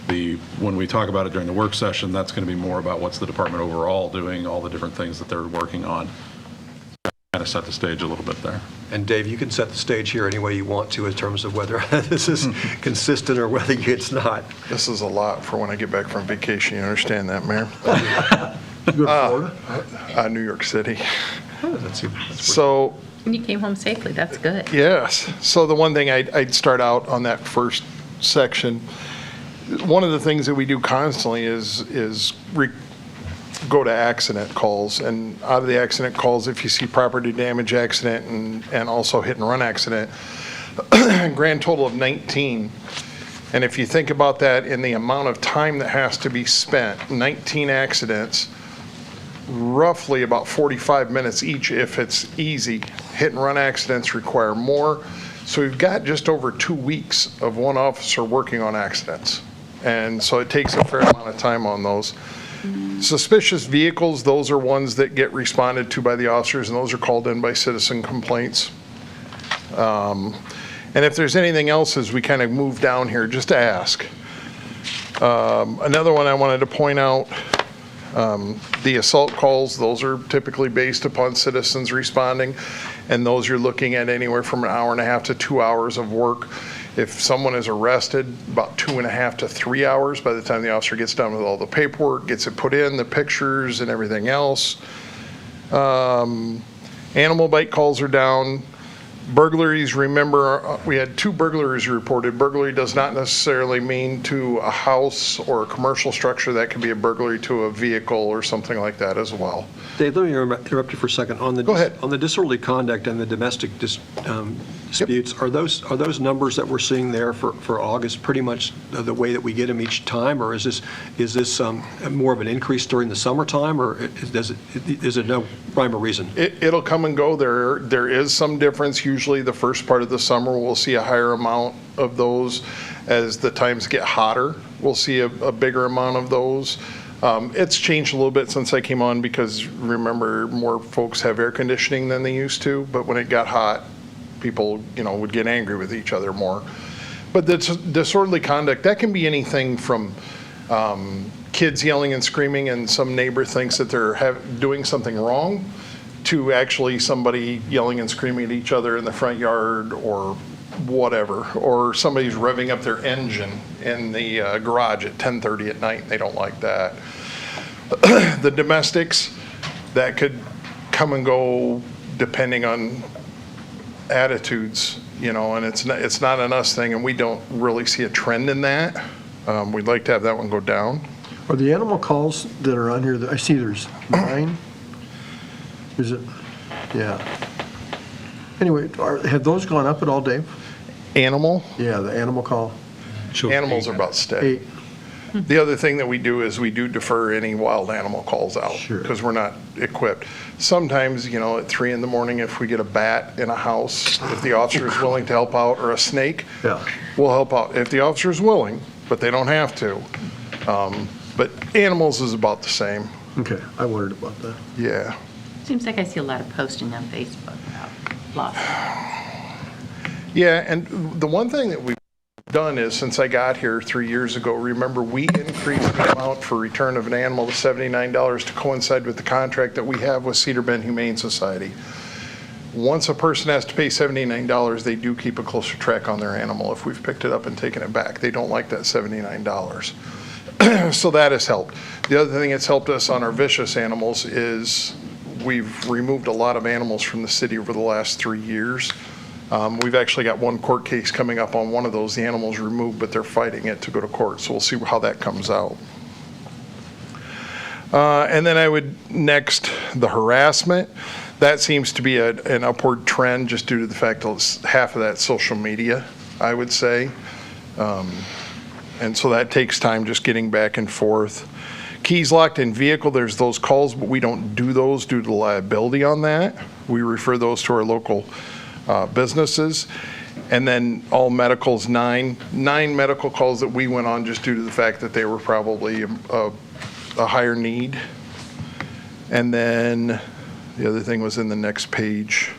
When we talk about it during the work session, that's going to be more about what's the department overall doing, all the different things that they're working on. Kind of set the stage a little bit there. And Dave, you can set the stage here any way you want to in terms of whether this is consistent or whether it's not. This is a lot for when I get back from vacation. You understand that, Mayor? You go to Florida? New York City. That's So, And you came home safely, that's good. yes. So the one thing I'd start out on that first section, one of the things that we do constantly is go to accident calls. And out of the accident calls, if you see property damage accident and also hit and run accident, grand total of 19. And if you think about that in the amount of time that has to be spent, 19 accidents, roughly about 45 minutes each if it's easy. Hit and run accidents require more. So we've got just over 2 weeks of one officer working on accidents. And so it takes a fair amount of time on those. Suspicious vehicles, those are ones that get responded to by the officers, and those are called in by citizen complaints. And if there's anything else as we kind of move down here, just to ask. Another one I wanted to point out, the assault calls, those are typically based upon citizens responding, and those you're looking at anywhere from an hour and a half to 2 hours of work. If someone is arrested, about 2.5 to 3 hours by the time the officer gets done with all the paperwork, gets it put in, the pictures and everything else. Animal bite calls are down. Burglaries, remember, we had 2 burglaries reported. Burglary does not necessarily mean to a house or a commercial structure. That could be a burglary to a vehicle or something like that as well. Dave, let me interrupt you for a second. Go ahead. On the disorderly conduct and the domestic disputes, are those numbers that we're seeing there for August pretty much the way that we get them each time, or is this more of an increase during the summertime, or is it no rhyme or reason? It'll come and go. There is some difference. Usually the first part of the summer, we'll see a higher amount of those. As the times get hotter, we'll see a bigger amount of those. It's changed a little bit since I came on because, remember, more folks have air conditioning than they used to, but when it got hot, people, would get angry with each other more. But the disorderly conduct, that can be anything from kids yelling and screaming and some neighbor thinks that they're doing something wrong, to actually somebody yelling and screaming at each other in the front yard or whatever, or somebody's revving up their engine in the garage at 10:30 at night and they don't like that. The domestics, that could come and go depending on attitudes, and it's not an us thing, and we don't really see a trend in that. We'd like to have that one go down. Are the animal calls that are on here, I see there's 9? Is it? Yeah. Anyway, have those gone up at all, Dave? Animal? Yeah, the animal call. Animals are about steady. 8. The other thing that we do is we do defer any wild animal calls out. Sure. Because we're not equipped. Sometimes, at 3 in the morning, if we get a bat in a house, if the officer is willing to help out, or a snake, Yeah. we'll help out. If the officer is willing, but they don't have to. But animals is about the same. Okay, I wondered about that. Yeah. Seems like I see a lot of posting on Facebook about lots. Yeah, and the one thing that we've done is, since I got here 3 years ago, remember, we increased the amount for return of an animal to $79 to coincide with the contract that we have with Cedar Bend Humane Society. Once a person has to pay $79, they do keep a closer track on their animal if we've picked it up and taken it back. They don't like that $79. So that has helped. The other thing that's helped us on our vicious animals is we've removed a lot of animals from the city over the last 3 years. We've actually got one court case coming up on one of those. The animal's removed, but they're fighting it to go to court. So we'll see how that comes out. And then I would next, the harassment. That seems to be an upward trend just due to the fact that half of that social media, I would say. And so that takes time just getting back and forth. Keys locked in vehicle, there's those calls, but we don't do those due to the liability on that. We refer those to our local businesses. And then all medicals, 9 medical calls that we went on just due to the fact that they were probably a higher need. And then the other thing was in the next page.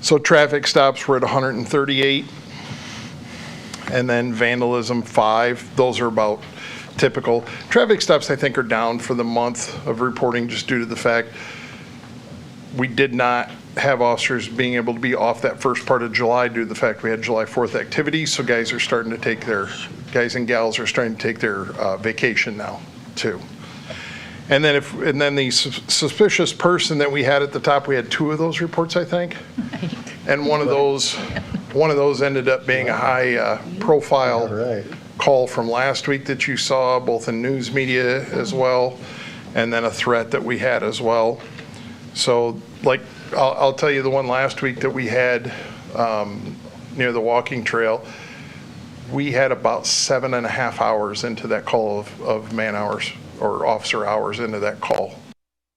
So traffic stops were at 138. And then vandalism, 5. Those are about typical. Traffic stops, I think, are down for the month of reporting just due to the fact we did not have officers being able to be off that first part of July due to the fact we had July 4th activities. So guys and gals are starting to take their vacation now too. And then the suspicious person that we had at the top, we had 2 of those reports, I think. And one of those ended up being a high profile call from last week that you saw both in news media as well, and then a threat that we had as well. So I'll tell you the one last week that we had near the walking trail, we had about 7.5 hours into that call of man hours or officer hours into that call.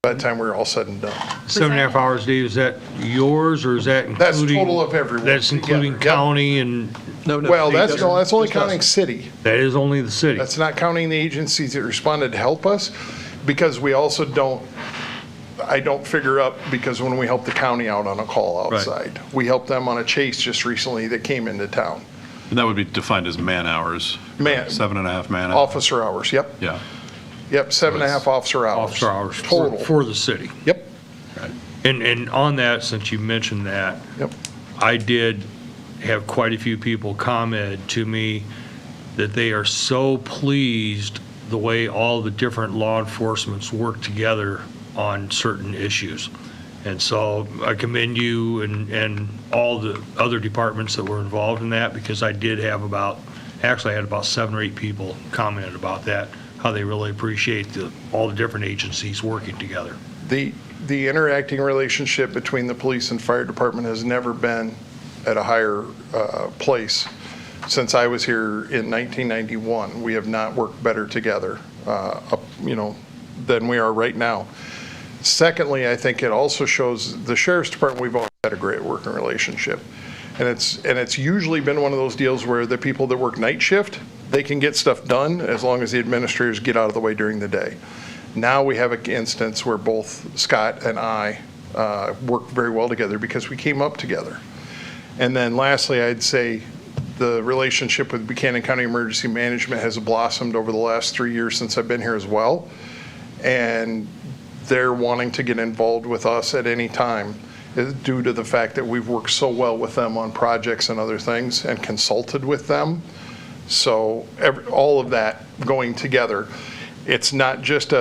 By the time we were all said and done. 7.5 hours, Dave, is that yours or is that including? That's total of everyone. That's including together. Yep. county and? No. Well, that's only counting city. That is only the city. That's not counting the agencies that responded to help us, because we also I don't figure up, because when we help the county out on a call outside, we helped them on a chase just recently that came into town. And that would be defined as man hours? 7.5 man hours? Officer hours, yep. Yeah. Yep, 7.5 officer hours. Officer hours Total. for the city. Yep. Right. And on that, since you mentioned that, Yep. I did have quite a few people comment to me that they are so pleased the way all the different law enforcements work together on certain issues. And so I commend you and all the other departments that were involved in that, because I did have I had about 7 or 8 people commented about that, how they really appreciate all the different agencies working together. The interacting relationship between the police and fire department has never been at a higher place. Since I was here in 1991, we have not worked better together, than we are right now. Secondly, I think it also shows the sheriff's department, we've always had a great working relationship. And it's usually been one of those deals where the people that work night shift, they can get stuff done as long as the administrators get out of the way during the day. Now we have an instance where both Scott and I work very well together because we came up together. And then lastly, I'd say the relationship with Buchanan County Emergency Management has blossomed over the last 3 years since I've been here as well. And they're wanting to get involved with us at any time is due to the fact that we've worked so well with them on projects and other things and consulted with them. So all of that going together, it's not just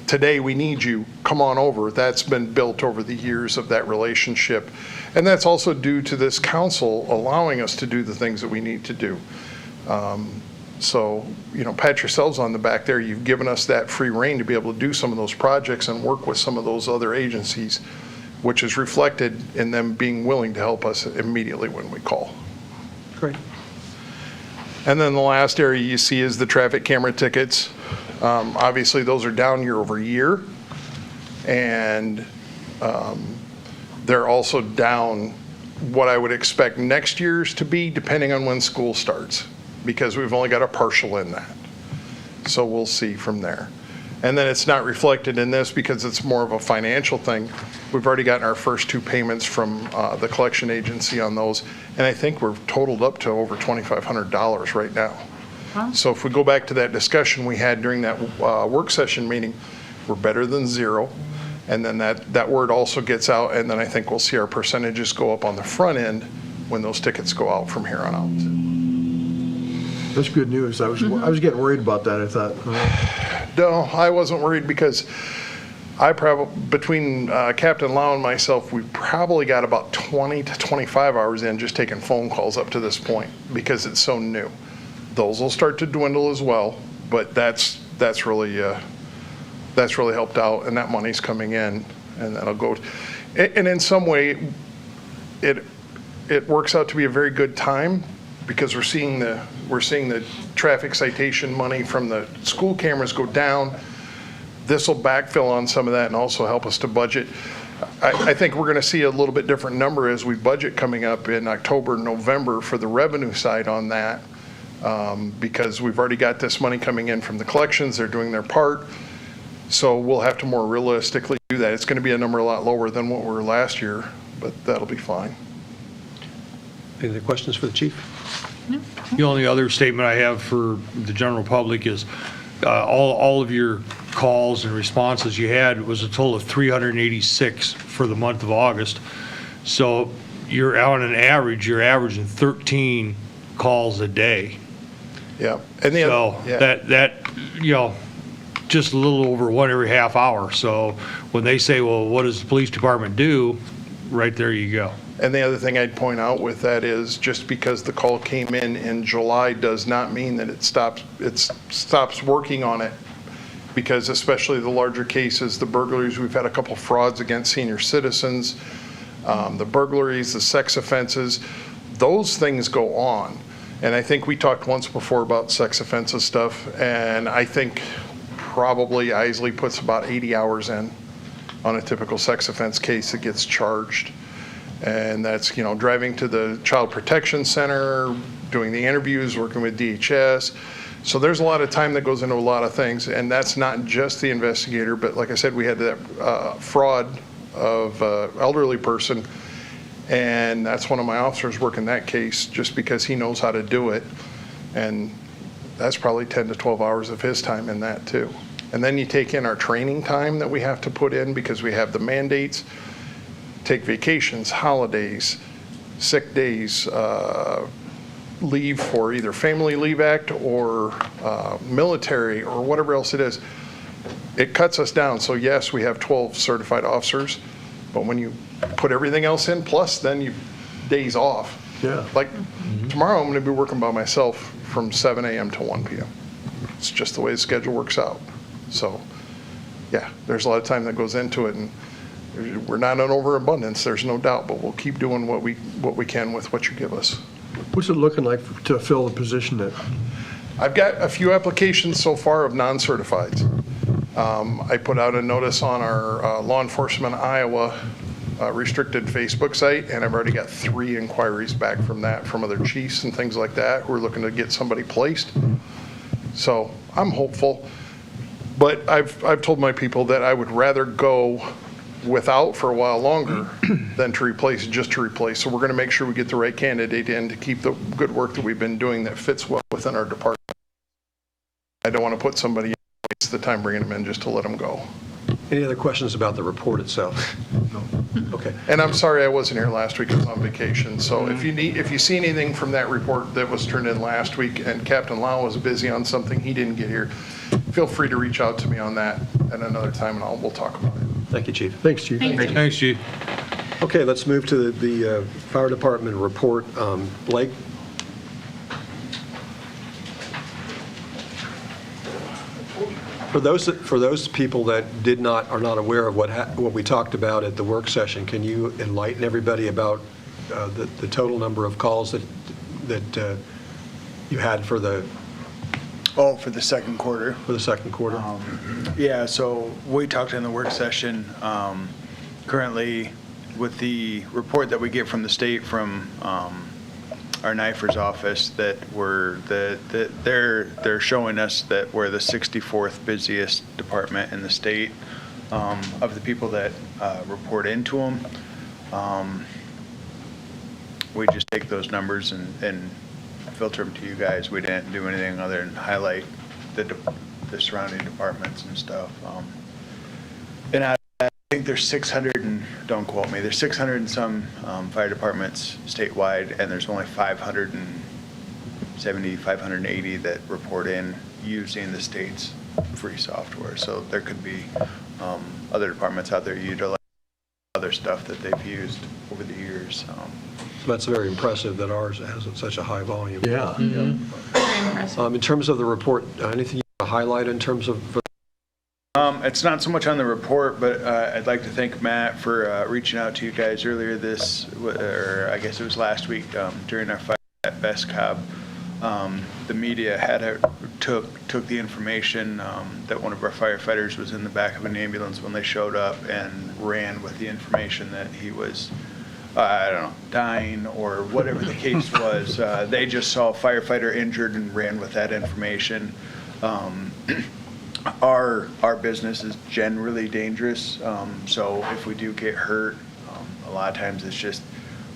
today we need you, come on over. That's been built over the years of that relationship. And that's also due to this council allowing us to do the things that we need to do. So, pat yourselves on the back there. You've given us that free rein to be able to do some of those projects and work with some of those other agencies, which is reflected in them being willing to help us immediately when we call. Great. And then the last area you see is the traffic camera tickets. Obviously, those are down year over year. And they're also down what I would expect next year's to be, depending on when school starts, because we've only got a partial in that. So we'll see from there. And then it's not reflected in this because it's more of a financial thing. We've already gotten our first 2 payments from the collection agency on those, and I think we're totaled up to over $2,500 right now. Wow. So if we go back to that discussion we had during that work session meeting, we're better than 0. And then that word also gets out, and then I think we'll see our percentages go up on the front end when those tickets go out from here on out. That's good news. I was getting worried about that. I thought, No, I wasn't worried because between Captain Lau and myself, we probably got about 20 to 25 hours in just taking phone calls up to this point because it's so new. Those will start to dwindle as well, but that's really helped out, and that money's coming in, and that'll go. And in some way, it works out to be a very good time because we're seeing the traffic citation money from the school cameras go down. This will backfill on some of that and also help us to budget. I think we're going to see a little bit different number as we budget coming up in October, November for the revenue side on that, because we've already got this money coming in from the collections. They're doing their part. So we'll have to more realistically do that. It's going to be a number a lot lower than what we were last year, but that'll be fine. Any other questions for the chief? The only other statement I have for the general public is all of your calls and responses you had was a total of 386 for the month of August. So you're on an average, you're averaging 13 calls a day. Yeah. And that just a little over 1 every half hour. So when they say, well, what does the police department do? Right there you go. And the other thing I'd point out with that is just because the call came in July does not mean that it stops working on it, because especially the larger cases, the burglaries, we've had a couple frauds against senior citizens, the burglaries, the sex offenses, those things go on. And I think we talked once before about sex offenses stuff, and I think probably Isley puts about 80 hours in on a typical sex offense case that gets charged. And that's, driving to the Child Protection Center, doing the interviews, working with DHS. So there's a lot of time that goes into a lot of things, and that's not just the investigator, but like I said, we had that fraud of elderly person, and that's one of my officers working that case just because he knows how to do it. And that's probably 10 to 12 hours of his time in that too. And then you take in our training time that we have to put in because we have the mandates, take vacations, holidays, sick days, leave for either Family Leave Act or military or whatever else it is. It cuts us down. So yes, we have 12 certified officers, But when you put everything else in, plus then you, days off. Yeah. Like tomorrow, I'm going to be working by myself from 7 a.m. to 1 p.m. It's just the way the schedule works out. So, yeah, there's a lot of time that goes into it, and we're not an overabundance, there's no doubt, but we'll keep doing what we can with what you give us. What's it looking like to fill the position that, I've got a few applications so far of non-certifieds. I put out a notice on our Law Enforcement Iowa restricted Facebook site, and I've already got 3 inquiries back from that, from other chiefs and things like that, who are looking to get somebody placed. So I'm hopeful, but I've told my people that I would rather go without for a while longer than to replace, just to replace. So we're going to make sure we get the right candidate in to keep the good work that we've been doing that fits well within our department. I don't want to put somebody in, waste the time bringing them in just to let them go. Any other questions about the report itself? No. Okay. And I'm sorry I wasn't here last week, I was on vacation. So if you see anything from that report that was turned in last week and Captain Lau was busy on something, he didn't get here, feel free to reach out to me on that at another time, and we'll talk about it. Thank you, Chief. thanks, Chief. Thanks, Chief. Okay, let's move to the Fire Department report. Blake? For those people that are not aware of what we talked about at the work session, can you enlighten everybody about the total number of calls that you had for the For the second quarter. for the second quarter? Yeah, so we talked in the work session, currently with the report that we get from the state from our NIFER's office, that they're showing us that we're the 64th busiest department in the state of the people that report into them. We just take those numbers and filter them to you guys. We didn't do anything other than highlight the surrounding departments and stuff. And I think there's 600, and don't quote me, there's 600 and some fire departments statewide, and there's only 570, 580 that report in using the state's free software. So there could be other departments out there utilizing other stuff that they've used over the years. So that's very impressive that ours has such a high volume. Yeah. Very impressive. In terms of the report, anything you want to highlight in terms of? It's not so much on the report, but I'd like to thank Matt for reaching out to you guys earlier or I guess it was last week during our fight at Best Cobb. The media took the information that one of our firefighters was in the back of an ambulance when they showed up, and ran with the information that he was, I don't know, dying or whatever the case was. They just saw a firefighter injured and ran with that information. Our business is generally dangerous, so if we do get hurt, a lot of times it's just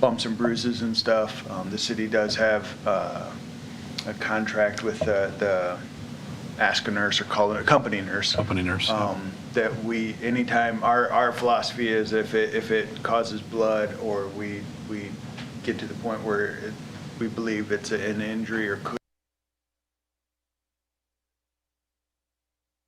bumps and bruises and stuff. The city does have a contract with the Ask a Nurse, or call it a company nurse. Company nurse. That we, anytime, our philosophy is if it causes blood, or we get to the point where we believe it's an injury or could,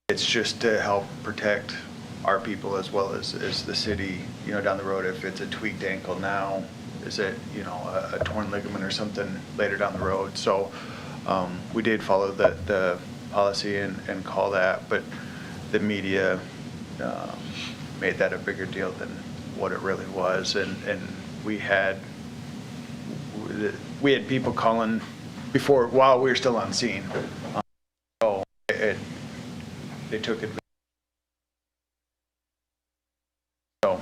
it's just to help protect our people as well as the city, down the road. If it's a tweaked ankle now, is it, a torn ligament or something later down the road. So we did follow the policy and call that, but the media made that a bigger deal than what it really was. And we had people calling while we were still on scene. So they took it. So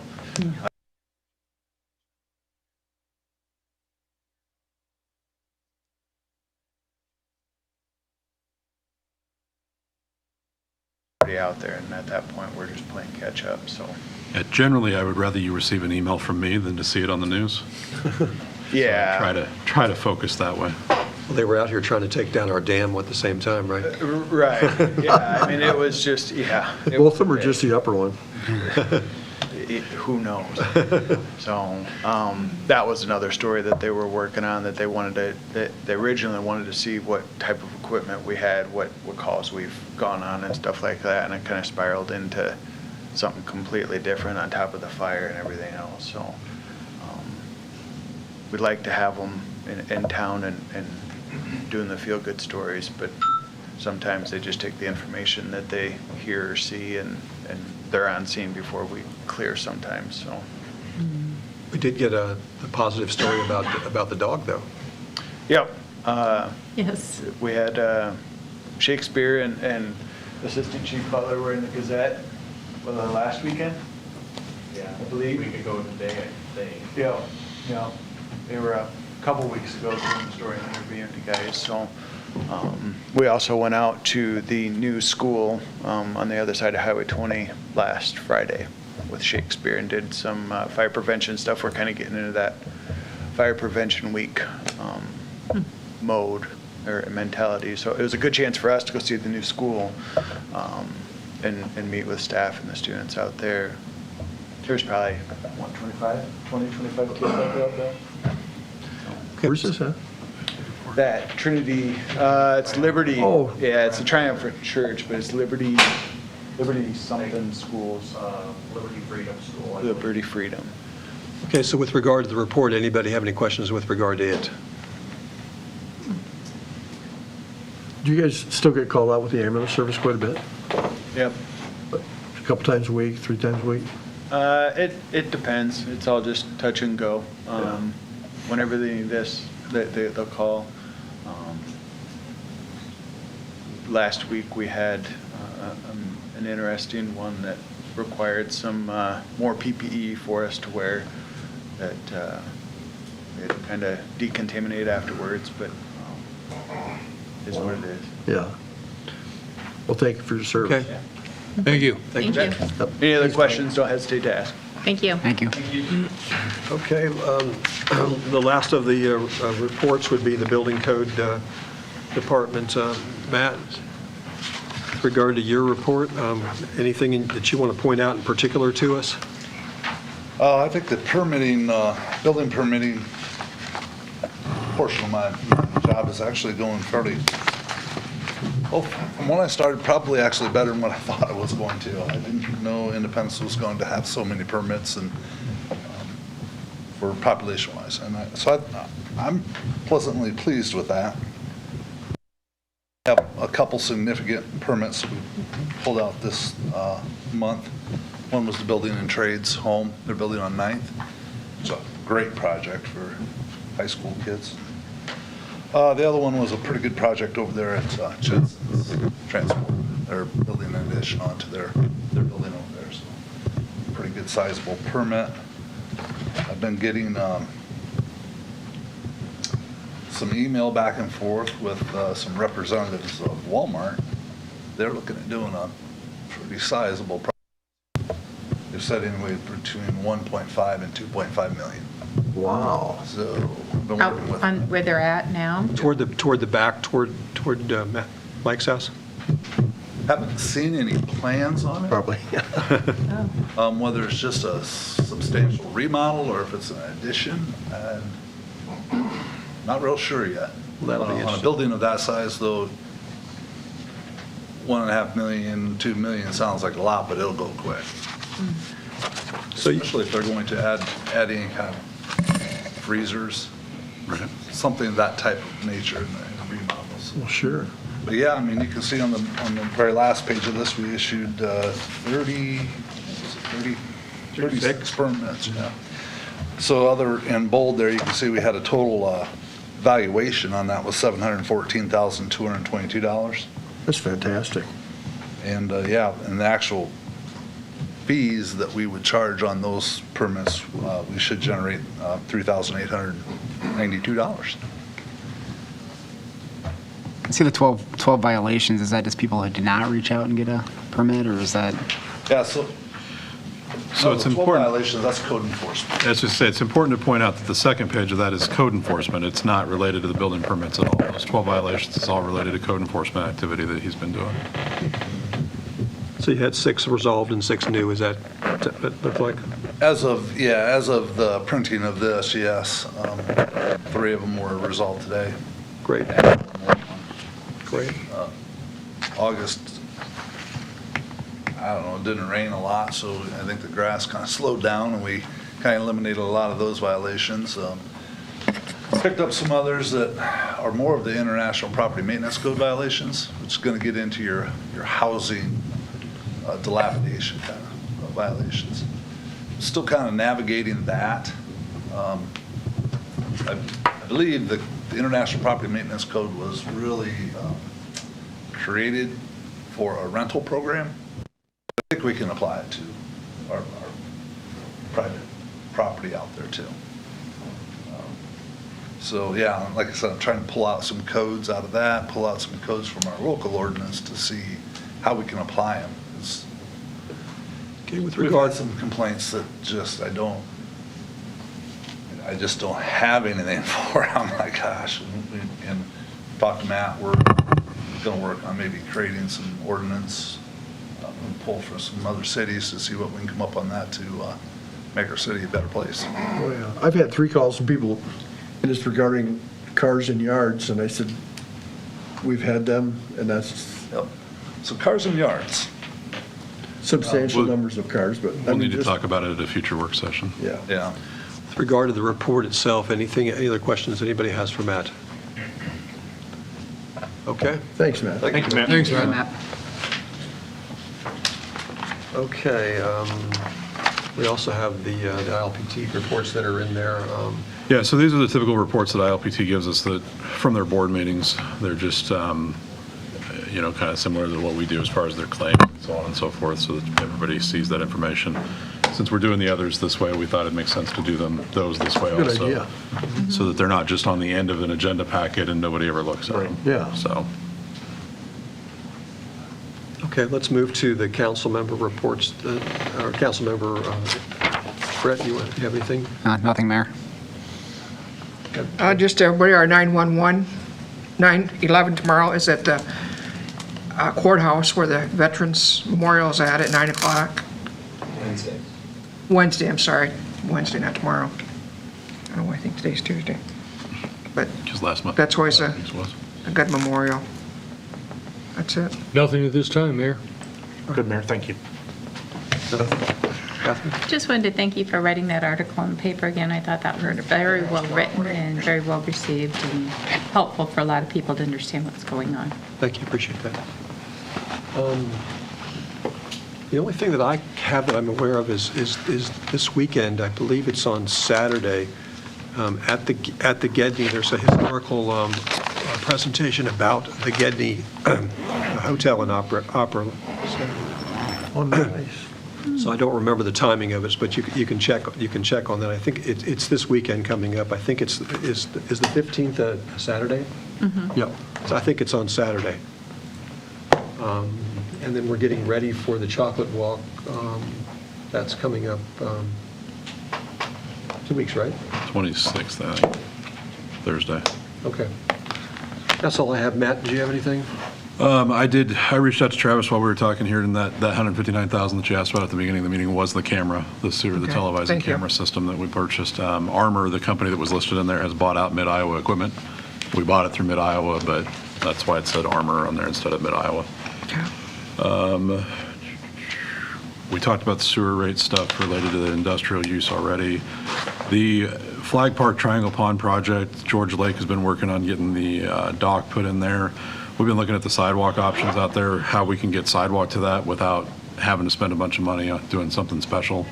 out there, and at that point we're just playing catch up. So Generally, I would rather you receive an email from me than to see it on the news. yeah, So try to focus that way. Well, they were out here trying to take down our dam at the same time, right? right. Yeah, I mean, it was just Both of them are just the upper one. who knows? So that was another story that they were working on, that they originally wanted to see what type of equipment we had, what calls we've gone on and stuff like that, and it kind of spiraled into something completely different on top of the fire and everything else, so. We'd like to have them in town and doing the feel-good stories, but sometimes they just take the information that they hear or see and they're on scene before we clear sometimes, so. We did get a positive story about the dog, though. Yep. Yes. We had Shakespeare and Assistant Chief Butler were in the Gazette, last weekend? Yeah. I believe. We could go today, I think. Yeah, yeah. They were a couple weeks ago doing the story and interviewing the guys, so. We also went out to the new school on the other side of Highway 20 last Friday with Shakespeare and did some fire prevention stuff. We're kind of getting into that fire prevention week mode or mentality. So it was a good chance for us to go see the new school and meet with staff and the students out there. There's probably, 25 kids out there? Where's this at? That Trinity, it's Liberty. Oh. Yeah, it's a Triumphant Church, but it's Liberty something schools. Liberty Freedom School. Liberty Freedom. Okay, so with regard to the report, anybody have any questions with regard to it? Do you guys still get called out with the ambulance service quite a bit? Yep. A couple times a week, 3 times a week? It depends. It's all just touch and go. Whenever they need this, they'll call. Last week we had an interesting one that required some more PPE for us to wear that we had to kind of decontaminate afterwards, but is what it is. Yeah. Well, thank you for your service. Okay. Thank you. Thank you. Any other questions, don't hesitate to ask. Thank you. Thank you. Okay, the last of the reports would be the building code department. Matt, with regard to your report, anything that you want to point out in particular to us? I think the permitting, building permitting portion of my job is actually going fairly, well, from when I started, probably actually better than what I thought it was going to. I didn't know Independence was going to have so many permits and for population-wise. And I'm pleasantly pleased with that. We have a couple significant permits we pulled out this month. One was the Building and Trades home. They're building on 9th. It's a great project for high school kids. The other one was a pretty good project over there at Jensen's Transport. They're building an addition onto their building over there, so pretty good sizable permit. I've been getting some email back and forth with some representatives of Walmart. They're looking at doing a pretty sizable project. They've said anyway between 1.5 and 2.5 million. Wow. So I've been Out working with on where they're at now? Toward the back, toward Mike's house? Haven't seen any plans on it. Probably. Whether it's just a substantial remodel or if it's an addition, not real sure yet. That'll be On a interesting. building of that size, though, 1.5 million, 2 million sounds like a lot, but it'll go quick. So you- Especially if they're going to add any kind of freezers, something of that type of nature in the remodels. Well, sure. But yeah, I mean, you can see on the very last page of this, we issued 36 permits, yeah. So in bold there, you can see we had a total valuation on that was $714,222. That's fantastic. And yeah, and the actual fees that we would charge on those permits, we should generate $3,892. See the 12 violations, is that just people who did not reach out and get a permit, or is that? Yeah, so it's the 12 important. violations, that's code enforcement. As I say, it's important to point out that the second page of that is code enforcement. It's not related to the building permits at all. Those 12 violations is all related to code enforcement activity that he's been doing. So you had 6 resolved and 6 new, is that look like? As of the printing of this, yes. 3 of them were resolved today. Great. Great. August, I don't know, it didn't rain a lot, so I think the grass kind of slowed down, and we kind of eliminated a lot of those violations. Picked up some others that are more of the International Property Maintenance Code violations, which is going to get into your housing dilapidation kind of violations. Still kind of navigating that. I believe the International Property Maintenance Code was really created for a rental program. I think we can apply it to our private property out there too. So yeah, like I said, I'm trying to pull out some codes out of that, pull out some codes from our local ordinance to see how we can apply them. Okay, with We've regard had some complaints that just, I just don't have anything for. I'm like, gosh, and talk to Matt, we're gonna work on maybe creating some ordinance, and pull for some other cities to see what we can come up on that to make our city a better place. Oh, yeah. I've had 3 calls from people, and it's regarding cars in yards, and I said, we've had them, and that's Yep. So cars and yards. substantial We'll- numbers of cars, but. I We'll mean, need to just- talk about it at a future work session. Yeah. Yeah. With regard to the report itself, any other questions anybody has for Matt? Okay. Thanks, Matt. Thank you, Matt. Thanks, Matt. Okay, we also have the ILPT reports that are in there. Yeah, so these are the typical reports that ILPT gives us that, from their board meetings. They're just, kind of similar to what we do as far as their claims and so on and so forth, so that everybody sees that information. Since we're doing the others this way, we thought it makes sense to do those this way Good also. idea. So that they're not just on the end of an agenda packet and nobody ever looks at them. Yeah. So, Okay, let's move to the council member reports. Our council member, Brett, you have anything? Nothing, Mayor. Just everybody, our 911, 9/11 tomorrow is at the courthouse where the Veterans Memorial is at 9 o'clock. Wednesday, I'm sorry. Wednesday, not tomorrow. Oh, I think today's Tuesday. But just last month. that's always a was. good memorial. That's it. Nothing at this time, Mayor. Good, Mayor, thank you. Catherine? Just wanted to thank you for writing that article in the paper again. I thought that was very well written and very well received and helpful for a lot of people to understand what's going on. Thank you, appreciate that. The only thing that I have that I'm aware of is this weekend, I believe it's on Saturday, at the Gedney, there's a historical presentation about the Gedney Hotel and Opera. Oh, nice. So I don't remember the timing of it, but you can check on that. I think it's this weekend coming up. I think is the 15th a Saturday? Yep. So I think it's on Saturday. And then we're getting ready for the Chocolate Walk. That's coming up 2 weeks, right? 26th, I think, Thursday. Okay. That's all I have. Matt, do you have anything? I reached out to Travis while we were talking here, and that $159,000 that you asked about at the beginning of the meeting was the camera, the televising thank you. camera system that we purchased. Armor, the company that was listed in there, has bought out Mid-Iowa Equipment. We bought it through Mid-Iowa, but that's why it said Armor on there instead of Mid-Iowa. We talked about the sewer rate stuff related to the industrial use already. The Flag Park Triangle Pond project, George Lake has been working on getting the dock put in there. We've been looking at the sidewalk options out there, how we can get sidewalk to that without having to spend a bunch of money on doing something special.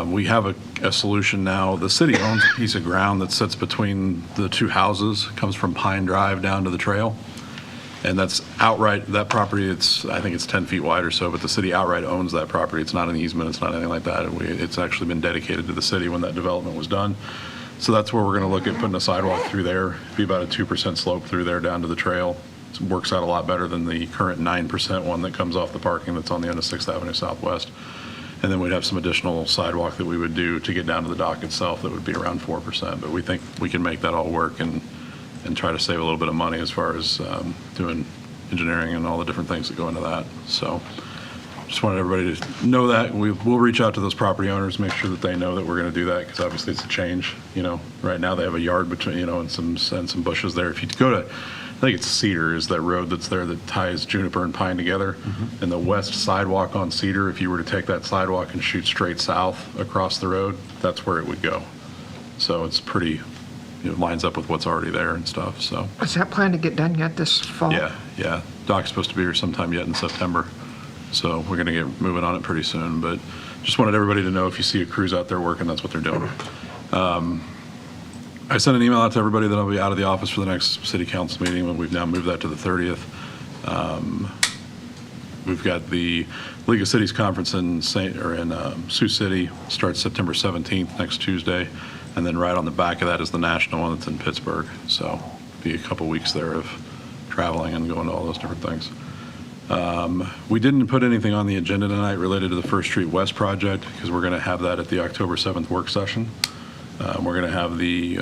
We have a solution now. The city owns a piece of ground that sits between the two houses, comes from Pine Drive down to the trail. And that's outright, that property, I think it's 10 feet wide or so, but the city outright owns that property. It's not an easement, it's not anything like that. It's actually been dedicated to the city when that development was done. So that's where we're gonna look at putting a sidewalk through there, be about a 2% slope through there down to the trail. It works out a lot better than the current 9% one that comes off the parking that's on the end of 6th Avenue Southwest. And then we'd have some additional sidewalk that we would do to get down to the dock itself that would be around 4%. But we think we can make that all work and try to save a little bit of money as far as doing engineering and all the different things that go into that. So just wanted everybody to know that. We'll reach out to those property owners, make sure that they know that we're going to do that, because obviously it's a change. Right now they have a yard between, and some bushes there. If you go to I think it's Cedar is that road that's there that ties Juniper and Pine together. And the west sidewalk on Cedar, if you were to take that sidewalk and shoot straight south across the road, that's where it would go. So it's pretty, lines up with what's already there and stuff, so. Is that planned to get done yet this fall? Yeah. Doc's supposed to be here sometime yet in September. So we're going to get moving on it pretty soon. But just wanted everybody to know if you see a crews out there working, that's what they're doing. I sent an email out to everybody that I'll be out of the office for the next city council meeting, and we've now moved that to the 30th. We've got the League of Cities Conference in Sioux City, starts September 17th, next Tuesday. And then right on the back of that is the national one that's in Pittsburgh. So be a couple weeks there of traveling and going to all those different things. We didn't put anything on the agenda tonight related to the First Street West project because we're going to have that at the October 7th work session. We're going to have the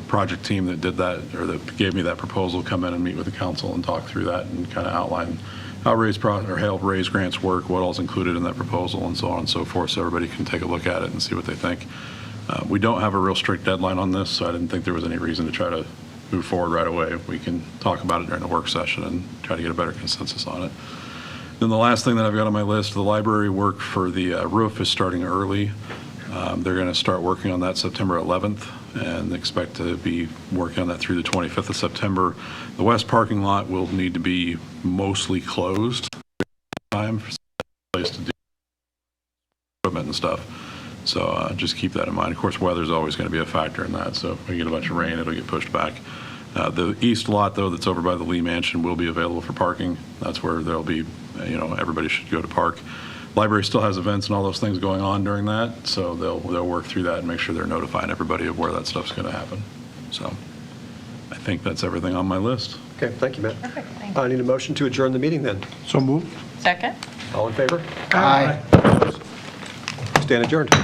project team that did that or that gave me that proposal come in and meet with the council and talk through that and kind of outline how raise grants work, what all's included in that proposal, and so on and so forth, so everybody can take a look at it and see what they think. We don't have a real strict deadline on this, so I didn't think there was any reason to try to move forward right away. We can talk about it during the work session and try to get a better consensus on it. Then the last thing that I've got on my list, the library work for the roof is starting early. They're going to start working on that September 11th and expect to be working on that through the 25th of September. The west parking lot will need to be mostly closed time for place to do equipment and stuff. So just keep that in mind. Of course, weather's always going to be a factor in that. So if we get a bunch of rain, it'll get pushed back. The east lot, though, that's over by the Lee Mansion will be available for parking. That's where there'll be, everybody should go to park. Library still has events and all those things going on during that, so they'll work through that and make sure they're notifying everybody of where that stuff's going to happen. So I think that's everything on my list. Okay, thank you, Matt. Perfect, thank you. I need a motion to adjourn the meeting then. So moved. Second? All in favor? Aye. Stand adjourned.